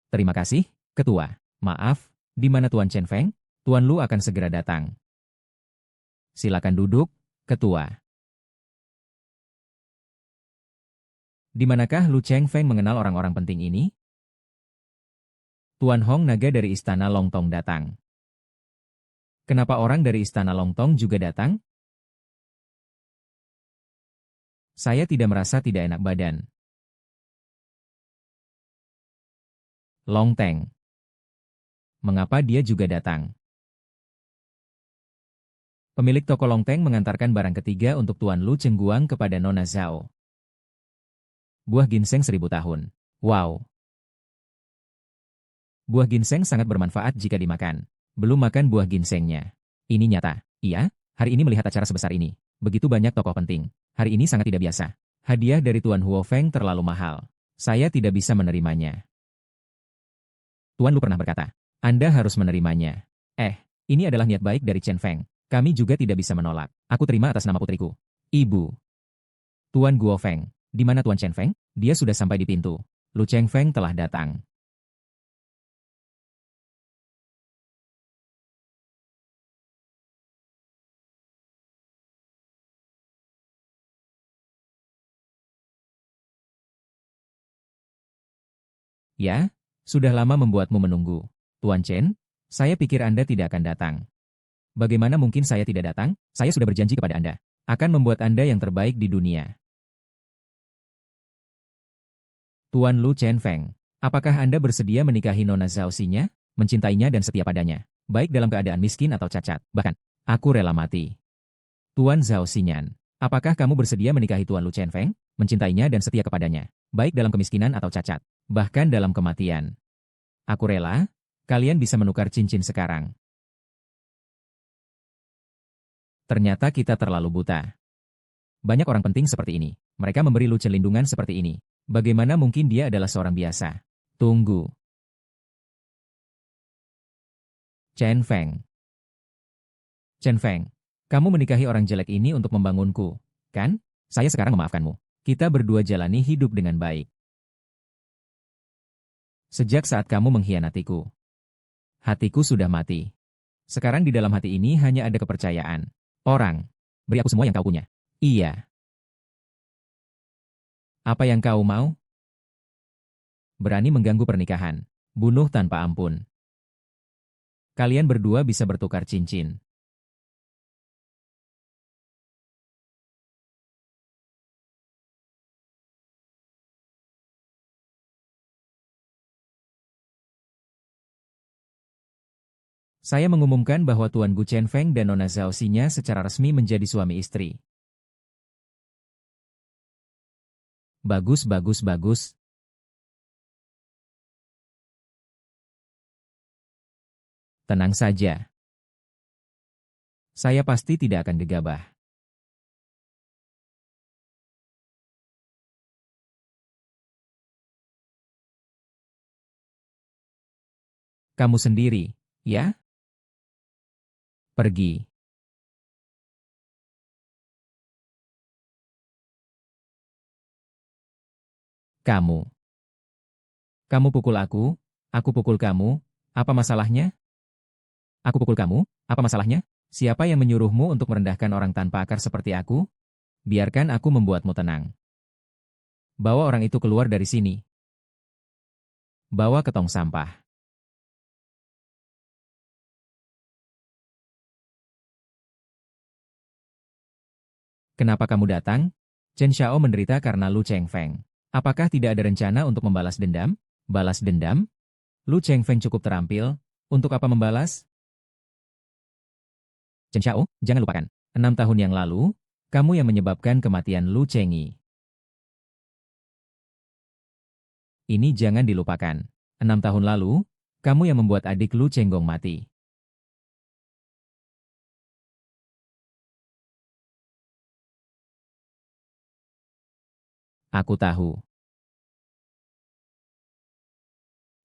Terima kasih, Ketua. Maaf, di mana Tuan Chen Feng? Tuan Lu akan segera datang. Silakan duduk, Ketua. Di manakah Lu Cheng Feng mengenal orang-orang penting ini? Tuan Hong Naga dari Istana Longtong datang. Kenapa orang dari Istana Longtong juga datang? Saya tidak merasa tidak enak badan. Longteng. Mengapa dia juga datang? Pemilik toko Longteng mengantarkan barang ketiga untuk Tuan Lu Chengguang kepada Nona Zhao. Buah ginseng 1000 tahun. Wow. Buah ginseng sangat bermanfaat jika dimakan. Belum makan buah ginsengnya. Ini nyata. Iya, hari ini melihat acara sebesar ini. Begitu banyak tokoh penting. Hari ini sangat tidak biasa. Hadiah dari Tuan Huo Feng terlalu mahal. Saya tidak bisa menerimanya. Tuan Lu pernah berkata, Anda harus menerimanya. Ini adalah niat baik dari Chen Feng. Kami juga tidak bisa menolak. Aku terima atas nama putriku. Ibu. Tuan Guo Feng. Di mana Tuan Chen Feng? Dia sudah sampai di pintu. Lu Cheng Feng telah datang. Ya, sudah lama membuatmu menunggu. Tuan Chen, saya pikir Anda tidak akan datang. Bagaimana mungkin saya tidak datang? Saya sudah berjanji kepada Anda. Akan membuat Anda yang terbaik di dunia. Tuan Lu Chen Feng, apakah Anda bersedia menikahi Nona Zhao Xinya, mencintainya dan setia padanya, baik dalam keadaan miskin atau cacat, bahkan, aku rela mati. Tuan Zhao Xinyan, apakah kamu bersedia menikahi Tuan Lu Chen Feng, mencintainya dan setia kepadanya, baik dalam kemiskinan atau cacat, bahkan dalam kematian? Aku rela, kalian bisa menukar cincin sekarang. Ternyata kita terlalu buta. Banyak orang penting seperti ini. Mereka memberi Lu Chen lindungan seperti ini. Bagaimana mungkin dia adalah seorang biasa? Tunggu. Chen Feng. Chen Feng, kamu menikahi orang jelek ini untuk membangunku, kan? Saya sekarang memaafkanmu. Kita berdua jalani hidup dengan baik. Sejak saat kamu mengkhianatiku, hatiku sudah mati. Sekarang di dalam hati ini hanya ada kepercayaan. Orang, beri aku semua yang kau punya. Iya. Apa yang kau mau? Berani mengganggu pernikahan. Bunuh tanpa ampun. Kalian berdua bisa bertukar cincin. Saya mengumumkan bahwa Tuan Gu Chenfeng dan Nona Zhao Xinya secara resmi menjadi suami istri. Bagus, bagus, bagus. Tenang saja. Saya pasti tidak akan gegabah. Kamu sendiri, ya? Pergi. Kamu. Kamu pukul aku pukul kamu, apa masalahnya? Aku pukul kamu, apa masalahnya? Siapa yang menyuruhmu untuk merendahkan orang tanpa akar seperti aku? Biarkan aku membuatmu tenang. Bawa orang itu keluar dari sini. Bawa ke tong sampah. Kenapa kamu datang? Chen Xiao menderita karena Lu Chengfeng. Apakah tidak ada rencana untuk membalas dendam? Balas dendam? Lu Chengfeng cukup terampil. Untuk apa membalas? Chen Xiao, jangan lupakan. 6 tahun yang lalu, kamu yang menyebabkan kematian Lu Chengyi. Ini jangan dilupakan. 6 tahun lalu, kamu yang membuat adik Lu Chenggong mati. Aku tahu.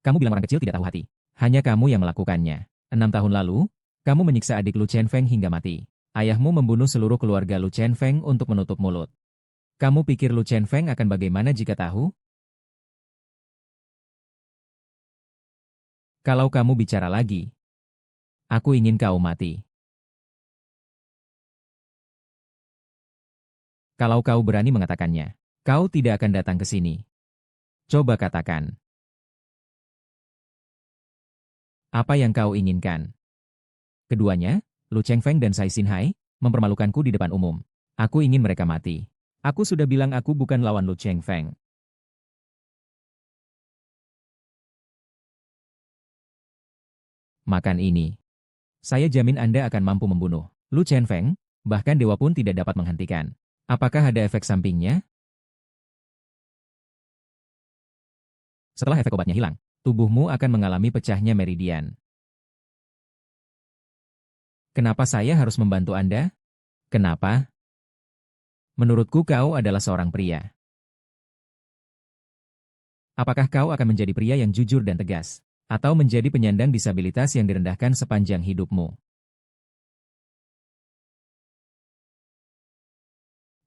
Kamu bilang orang kecil tidak tahu hati. Hanya kamu yang melakukannya. 6 tahun lalu, kamu menyiksa adik Lu Chenfeng hingga mati. Ayahmu membunuh seluruh keluarga Lu Chenfeng untuk menutup mulut. Kamu pikir Lu Chenfeng akan bagaimana jika tahu? Kalau kamu bicara lagi, aku ingin kau mati. Kalau kau berani mengatakannya, kau tidak akan datang ke sini. Coba katakan. Apa yang kau inginkan? Keduanya, Lu Chengfeng dan Sai Xinhai, mempermalukanku di depan umum. Aku ingin mereka mati. Aku sudah bilang aku bukan lawan Lu Chengfeng. Makan ini. Saya jamin Anda akan mampu membunuh Lu Chengfeng, bahkan dewa pun tidak dapat menghentikan. Apakah ada efek sampingnya? Setelah efek obatnya hilang, tubuhmu akan mengalami pecahnya meridian. Kenapa saya harus membantu Anda? Kenapa? Menurutku kau adalah seorang pria. Apakah kau akan menjadi pria yang jujur dan tegas? Atau menjadi penyandang disabilitas yang direndahkan sepanjang hidupmu?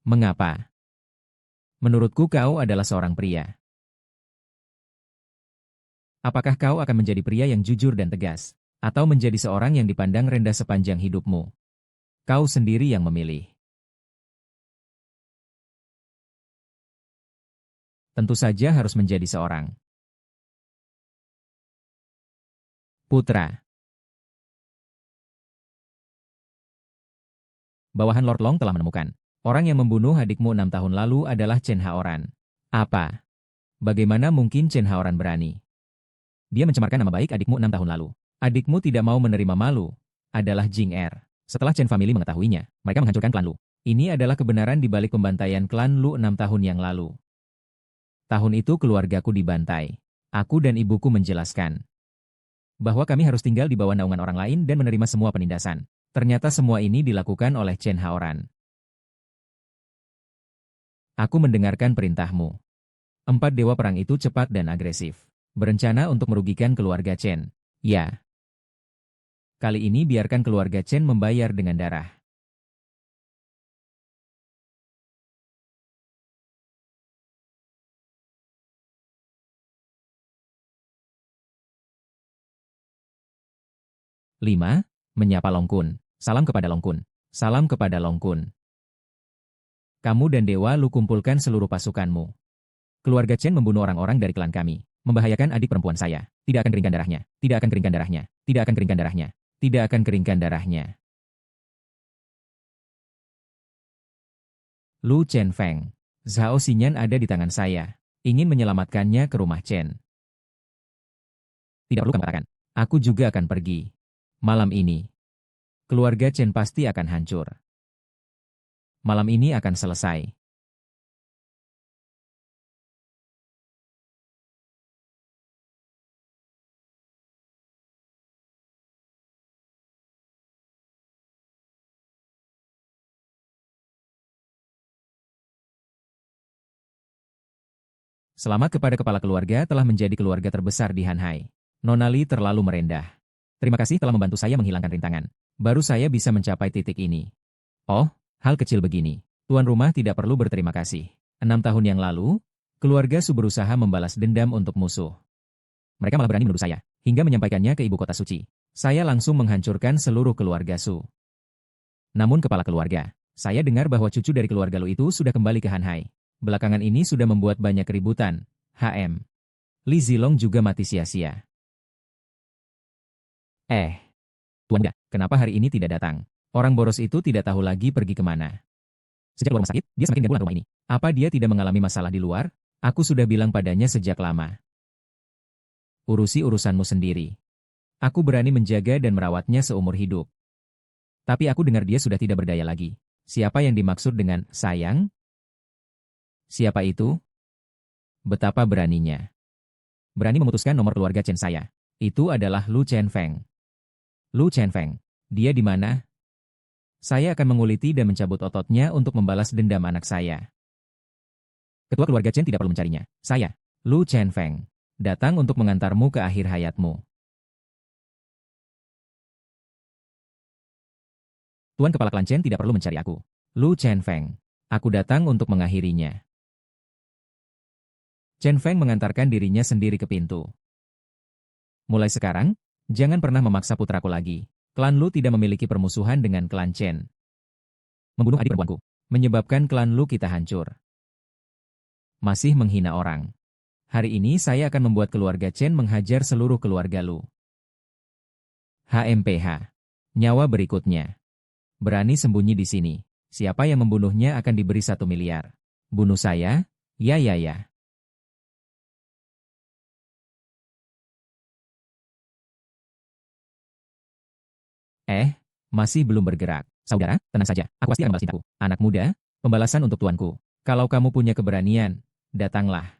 Mengapa? Menurutku kau adalah seorang pria. Apakah kau akan menjadi pria yang jujur dan tegas? Atau menjadi seorang yang dipandang rendah sepanjang hidupmu? Kau sendiri yang memilih. Tentu saja harus menjadi seorang putra. Bawahan Lord Long telah menemukan. Orang yang membunuh adikmu 6 tahun lalu adalah Chen Haoran. Apa? Bagaimana mungkin Chen Haoran berani? Dia mencemarkan nama baik adikmu 6 tahun lalu. Adikmu tidak mau menerima malu. Adalah Jing Er. Setelah Chen Family mengetahuinya, mereka menghancurkan klan Lu. Ini adalah kebenaran di balik pembantaian klan Lu 6 tahun yang lalu. Tahun itu keluargaku dibantai. Aku dan ibuku menjelaskan bahwa kami harus tinggal di bawah naungan orang lain dan menerima semua penindasan. Ternyata semua ini dilakukan oleh Chen Haoran. Aku mendengarkan perintahmu. 4 dewa perang itu cepat dan agresif. Berencana untuk merugikan keluarga Chen. Ya. Kali ini biarkan keluarga Chen membayar dengan darah. Lima, menyapa Long Kun. Salam kepada Long Kun. Salam kepada Long Kun. Kamu dan Dewa Lu kumpulkan seluruh pasukanmu. Keluarga Chen membunuh orang-orang dari klan kami. Membahayakan adik perempuan saya. Tidak akan keringkan darahnya. Tidak akan keringkan darahnya. Tidak akan keringkan darahnya. Tidak akan keringkan darahnya. Lu Chenfeng. Zhao Xinyan ada di tangan saya. Ingin menyelamatkannya ke rumah Chen. Tidak perlu kamu katakan. Aku juga akan pergi. Malam ini, keluarga Chen pasti akan hancur. Malam ini akan selesai. Selamat kepada kepala keluarga telah menjadi keluarga terbesar di Hanhai. Nona Li terlalu merendah. Terima kasih telah membantu saya menghilangkan rintangan. Baru saya bisa mencapai titik ini. Oh, hal kecil begini. Tuan rumah tidak perlu berterima kasih. 6 tahun yang lalu, keluarga Su berusaha membalas dendam untuk musuh. Mereka malah berani menuduh saya, hingga menyampaikannya ke ibu kota suci. Saya langsung menghancurkan seluruh keluarga Su. Namun kepala keluarga, saya dengar bahwa cucu dari keluarga Lu itu sudah kembali ke Hanhai. Belakangan ini sudah membuat banyak keributan. HM. Li Zilong juga mati sia-sia. Tuan muda, kenapa hari ini tidak datang? Orang boros itu tidak tahu lagi pergi kemana. Sejak luar rumah sakit, dia semakin gangguan rumah ini. Apa dia tidak mengalami masalah di luar? Aku sudah bilang padanya sejak lama. Urusi urusanmu sendiri. Aku berani menjaga dan merawatnya seumur hidup. Tapi aku dengar dia sudah tidak berdaya lagi. Siapa yang dimaksud dengan sayang? Siapa itu? Betapa beraninya. Berani memutuskan nomor keluarga Chen saya. Itu adalah Lu Chenfeng. Lu Chenfeng. Dia di mana? Saya akan menguliti dan mencabut ototnya untuk membalas dendam anak saya. Ketua keluarga Chen tidak perlu mencarinya. Saya, Lu Chenfeng, datang untuk mengantarmu ke akhir hayatmu. Tuan kepala klan Chen tidak perlu mencari aku. Lu Chenfeng. Aku datang untuk mengakhirinya. Chen Feng mengantarkan dirinya sendiri ke pintu. Mulai sekarang, jangan pernah memaksa putraku lagi. Klan Lu tidak memiliki permusuhan dengan klan Chen. Membunuh adik perempuanku, menyebabkan klan Lu kita hancur. Masih menghina orang. Hari ini saya akan membuat keluarga Chen menghajar seluruh keluarga Lu. HMPH. Nyawa berikutnya. Berani sembunyi di sini. Siapa yang membunuhnya akan diberi 1 miliar. Bunuh saya? Ya ya ya. Masih belum bergerak. Saudara, tenang saja. Aku pasti akan membalas cintaku. Anak muda, pembalasan untuk tuanku. Kalau kamu punya keberanian, datanglah.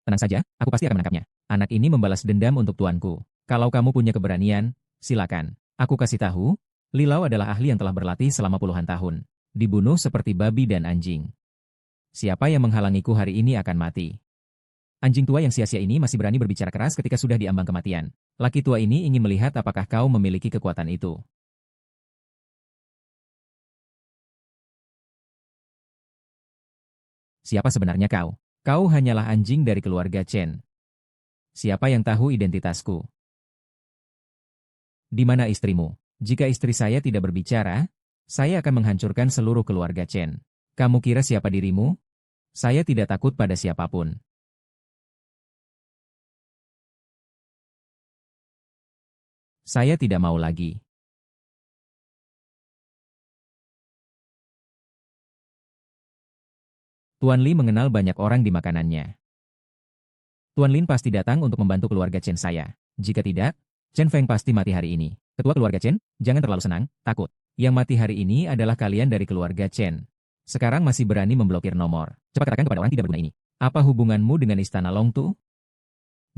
Tenang saja, aku pasti akan menangkapnya. Anak ini membalas dendam untuk tuanku. Kalau kamu punya keberanian, silakan. Aku kasih tahu, Li Lao adalah ahli yang telah berlatih selama puluhan tahun. Dibunuh seperti babi dan anjing. Siapa yang menghalangiku hari ini akan mati. Anjing tua yang sia-sia ini masih berani berbicara keras ketika sudah diambang kematian. Laki tua ini ingin melihat apakah kau memiliki kekuatan itu. Siapa sebenarnya kau? Kau hanyalah anjing dari keluarga Chen. Siapa yang tahu identitasku? Di mana istrimu? Jika istri saya tidak berbicara, saya akan menghancurkan seluruh keluarga Chen. Kamu kira siapa dirimu? Saya tidak takut pada siapapun. Saya tidak mau lagi. Tuan Li mengenal banyak orang di makanannya. Tuan Lin pasti datang untuk membantu keluarga Chen saya. Jika tidak, Chen Feng pasti mati hari ini. Ketua keluarga Chen, jangan terlalu senang, takut. Yang mati hari ini adalah kalian dari keluarga Chen. Sekarang masih berani memblokir nomor. Cepat katakan kepada orang tidak berguna ini. Apa hubunganmu dengan Istana Longtu?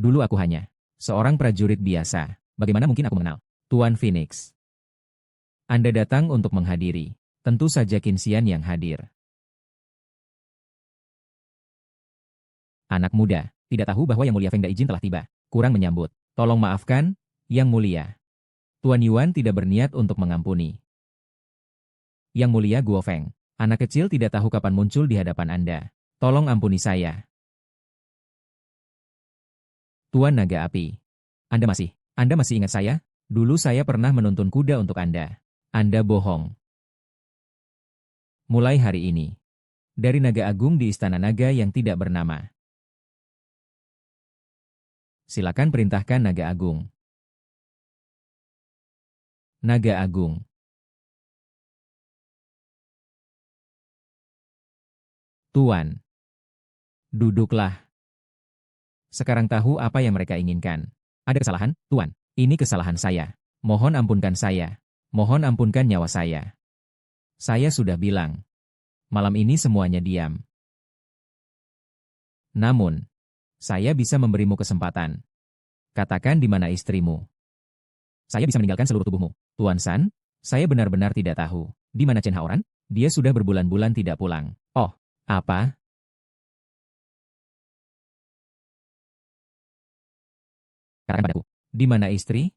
Dulu aku hanya seorang prajurit biasa. Bagaimana mungkin aku mengenal Tuan Phoenix? Anda datang untuk menghadiri. Tentu saja Qin Xian yang hadir. Anak muda, tidak tahu bahwa Yang Mulia Feng Daijin telah tiba. Kurang menyambut. Tolong maafkan, Yang Mulia. Tuan Yuan tidak berniat untuk mengampuni. Yang Mulia Guo Feng, anak kecil tidak tahu kapan muncul di hadapan Anda. Tolong ampuni saya. Tuan Naga Api. Anda masih ingat saya? Dulu saya pernah menuntun kuda untuk Anda. Anda bohong. Mulai hari ini. Dari Naga Agung di Istana Naga yang tidak bernama. Silakan perintahkan Naga Agung. Naga Agung. Tuan. Duduklah. Sekarang tahu apa yang mereka inginkan. Ada kesalahan, Tuan. Ini kesalahan saya. Mohon ampunkan saya. Mohon ampunkan nyawa saya. Saya sudah bilang. Malam ini semuanya diam. Namun, saya bisa memberimu kesempatan. Katakan di mana istrimu. Saya bisa meninggalkan seluruh tubuhmu. Tuan San, saya benar-benar tidak tahu. Di mana Chen Haoran? Dia sudah berbulan-bulan tidak pulang. Oh, apa? Katakan padaku. Di mana istri?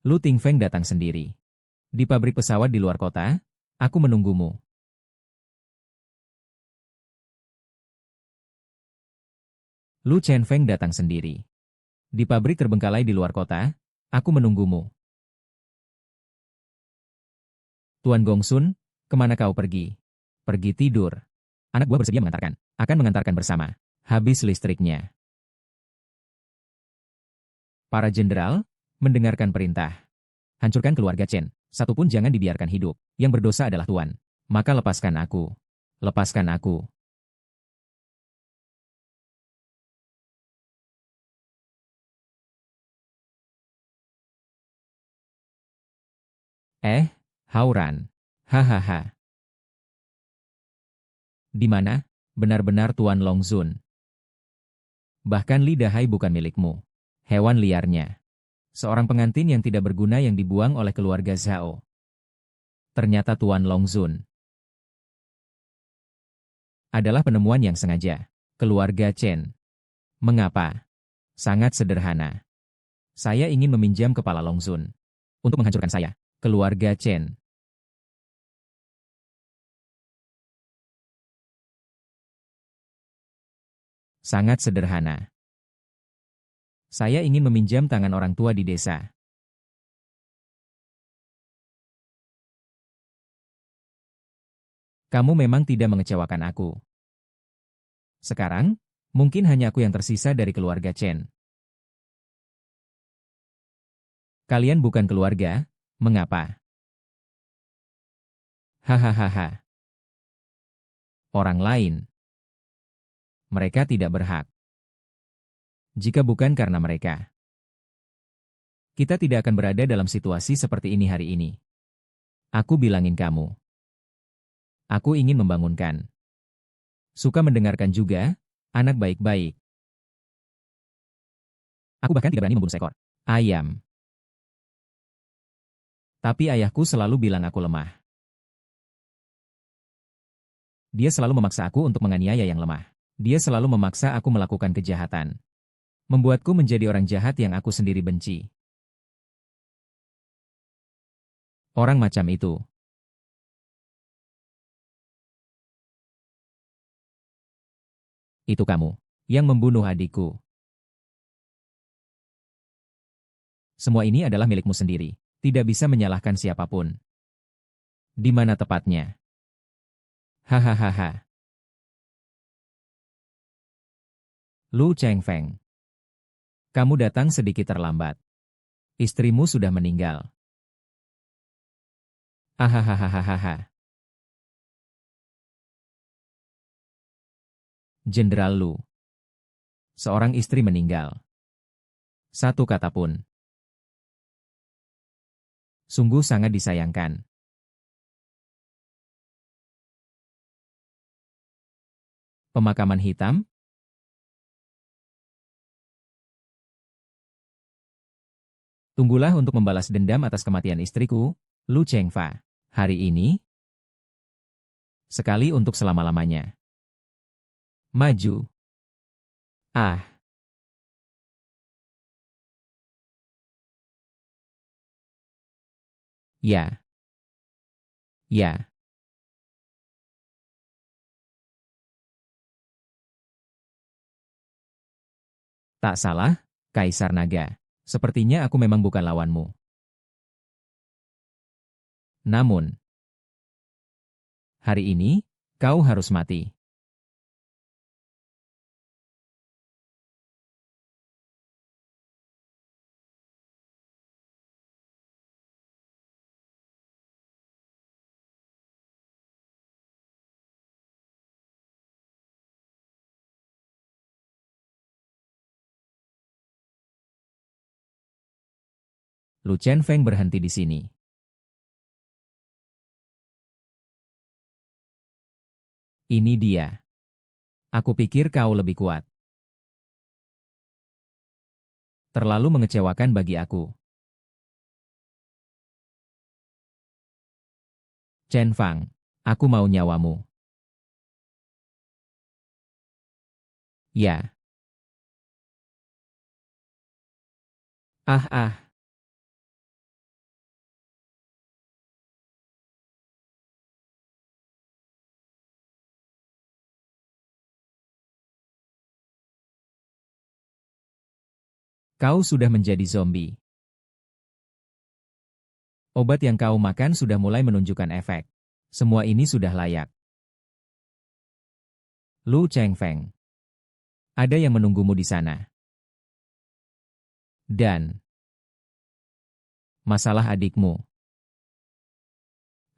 Lu Tingfeng datang sendiri. Di pabrik pesawat di luar kota, aku menunggumu. Lu Chenfeng datang sendiri. Di pabrik terbengkalai di luar kota, aku menunggumu. Tuan Gongsun, kemana kau pergi? Pergi tidur. Anak buah bersedia mengantarkan. Akan mengantarkan bersama. Habis listriknya. Para jenderal, mendengarkan perintah. Hancurkan keluarga Chen. Satupun jangan dibiarkan hidup. Yang berdosa adalah Tuan. Maka lepaskan aku. Lepaskan aku. Hauran. Hahaha. Di mana? Benar-benar Tuan Longzun. Bahkan lidahai bukan milikmu. Hewan liarnya. Seorang pengantin yang tidak berguna yang dibuang oleh keluarga Zhao. Ternyata Tuan Longzun adalah penemuan yang sengaja. Keluarga Chen. Mengapa? Sangat sederhana. Saya ingin meminjam kepala Longzun untuk menghancurkan saya. Keluarga Chen. Sangat sederhana. Saya ingin meminjam tangan orang tua di desa. Kamu memang tidak mengecewakan aku. Sekarang, mungkin hanya aku yang tersisa dari keluarga Chen. Kalian bukan keluarga, mengapa? Hahaha. Orang lain. Mereka tidak berhak. Jika bukan karena mereka, kita tidak akan berada dalam situasi seperti ini hari ini. Aku bilangin kamu. Aku ingin membangunkan. Suka mendengarkan juga, anak baik-baik. Aku bahkan tidak berani membunuh seekor ayam. Tapi ayahku selalu bilang aku lemah. Dia selalu memaksa aku untuk menganiaya yang lemah. Dia selalu memaksa aku melakukan kejahatan. Membuatku menjadi orang jahat yang aku sendiri benci. Orang macam itu. Itu kamu yang membunuh adikku. Semua ini adalah milikmu sendiri. Tidak bisa menyalahkan siapapun. Di mana tepatnya? Hahaha. Lu Chengfeng. Kamu datang sedikit terlambat. Istrimu sudah meninggal. Hahaha. Jenderal Lu. Seorang istri meninggal. Satu kata pun. Sungguh sangat disayangkan. Pemakaman hitam? Tunggulah untuk membalas dendam atas kematian istriku, Lu Chengfa. Hari ini, sekali untuk selama-lamanya. Maju. Ah, ya, ya. Tak salah, Kaisar Naga. Sepertinya aku memang bukan lawanmu. Namun, hari ini, kau harus mati. Lu Chen Feng berhenti di sini. Ini dia. Aku pikir kau lebih kuat. Terlalu mengecewakan bagi aku. Chen Fang, aku mau nyawamu. Ya. Ah. Kau sudah menjadi zombie. Obat yang kau makan sudah mulai menunjukkan efek. Semua ini sudah layak. Lu Chen Feng. Ada yang menunggumu di sana. Dan masalah adikmu.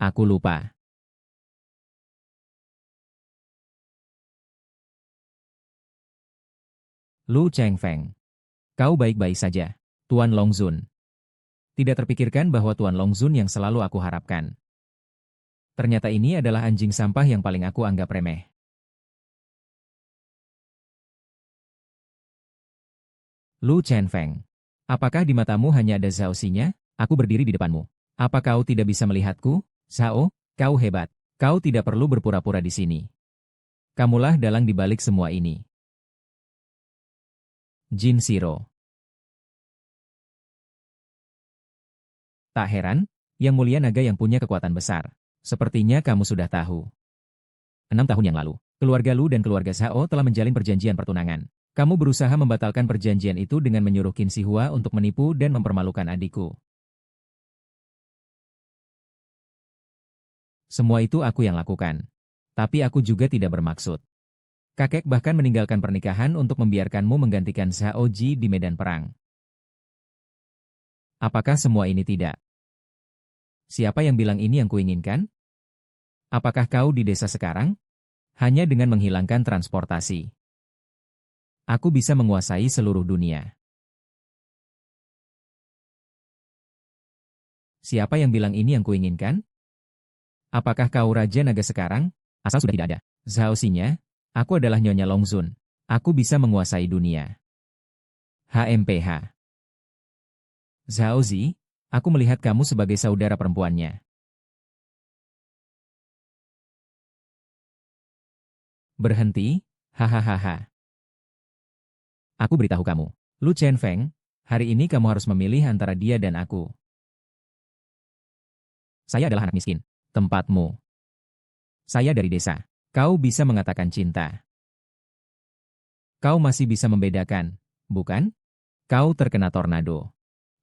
Aku lupa. Lu Chen Feng. Kau baik-baik saja, Tuan Longzun. Tidak terpikirkan bahwa Tuan Longzun yang selalu aku harapkan. Ternyata ini adalah anjing sampah yang paling aku anggap remeh. Lu Chen Feng. Apakah di matamu hanya ada Zhao Xinya? Aku berdiri di depanmu. Apa kau tidak bisa melihatku? Zhao, kau hebat. Kau tidak perlu berpura-pura di sini. Kamulah dalang di balik semua ini. Jin Zero. Tak heran, Yang Mulia Naga yang punya kekuatan besar. Sepertinya kamu sudah tahu. 6 tahun yang lalu, keluarga Lu dan keluarga Zhao telah menjalin perjanjian pertunangan. Kamu berusaha membatalkan perjanjian itu dengan menyuruh Qin Shi Hua untuk menipu dan mempermalukan adikku. Semua itu aku yang lakukan. Tapi aku juga tidak bermaksud. Kakek bahkan meninggalkan pernikahan untuk membiarkanmu menggantikan Zhao Ji di medan perang. Apakah semua ini tidak? Siapa yang bilang ini yang kuinginkan? Apakah kau di desa sekarang? Hanya dengan menghilangkan transportasi. Aku bisa menguasai seluruh dunia. Siapa yang bilang ini yang kuinginkan? Apakah kau Raja Naga sekarang? Asal sudah tidak ada Zhao Xinya, aku adalah Nyonya Longzun. Aku bisa menguasai dunia. HMPH. Zhao Zi, aku melihat kamu sebagai saudara perempuannya. Berhenti, hahaha. Aku beritahu kamu, Lu Chen Feng, hari ini kamu harus memilih antara dia dan aku. Saya adalah anak miskin. Tempatmu. Saya dari desa. Kau bisa mengatakan cinta. Kau masih bisa membedakan, bukan? Kau terkena tornado.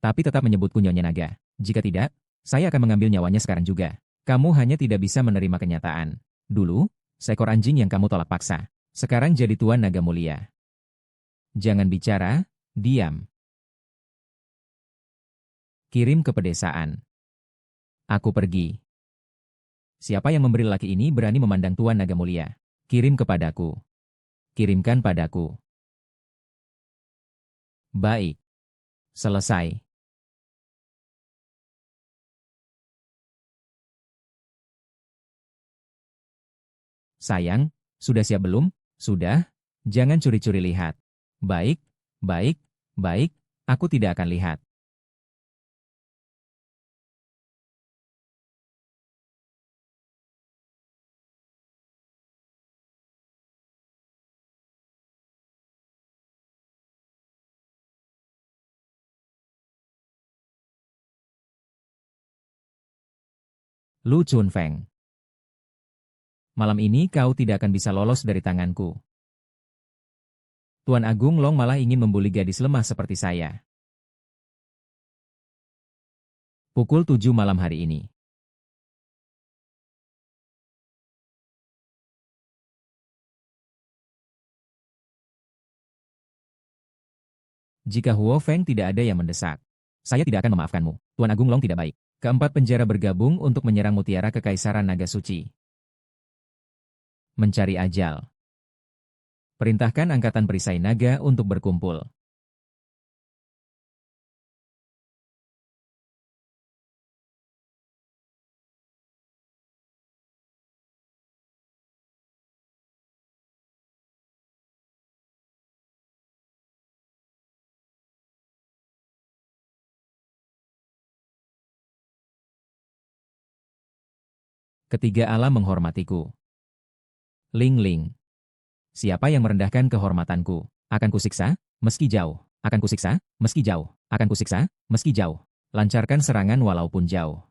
Tapi tetap menyebutku Nyonya Naga. Jika tidak, saya akan mengambil nyawanya sekarang juga. Kamu hanya tidak bisa menerima kenyataan. Dulu, seekor anjing yang kamu tolak paksa. Sekarang jadi Tuan Naga Mulia. Jangan bicara, diam. Kirim ke pedesaan. Aku pergi. Siapa yang memberi lelaki ini berani memandang Tuan Naga Mulia? Kirim kepadaku. Kirimkan padaku. Baik. Selesai. Sayang, sudah siap belum? Sudah? Jangan curi-curi lihat. Baik, baik, baik, aku tidak akan lihat. Lu Chunfeng. Malam ini kau tidak akan bisa lolos dari tanganku. Tuan Agung Long malah ingin membuli gadis lemah seperti saya. Pukul 7 malam hari ini. Jika Huo Feng tidak ada yang mendesak, saya tidak akan memaafkanmu. Tuan Agung Long tidak baik. Keempat penjara bergabung untuk menyerang mutiara Kekaisaran Naga Suci. Mencari ajal. Perintahkan Angkatan Perisai Naga untuk berkumpul. Ketiga alam menghormatiku. Ling Ling. Siapa yang merendahkan kehormatanku? Akan kusiksa, meski jauh. Akan kusiksa, meski jauh. Akan kusiksa, meski jauh. Lancarkan serangan walaupun jauh.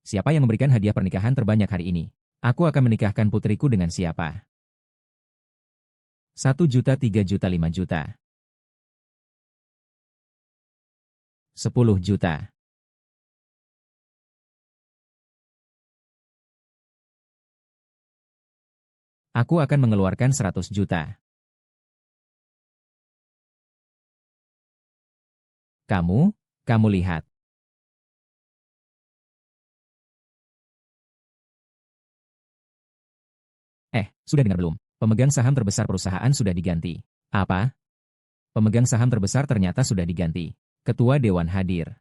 Siapa yang memberikan hadiah pernikahan terbanyak hari ini? Aku akan menikahkan putriku dengan siapa? 1 juta, 3 juta, 5 juta. 10 juta. Aku akan mengeluarkan 100 juta. Kamu lihat. Sudah dengar belum? Pemegang saham terbesar perusahaan sudah diganti. Apa? Pemegang saham terbesar ternyata sudah diganti. Ketua Dewan hadir.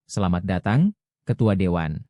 Selamat datang, Ketua Dewan.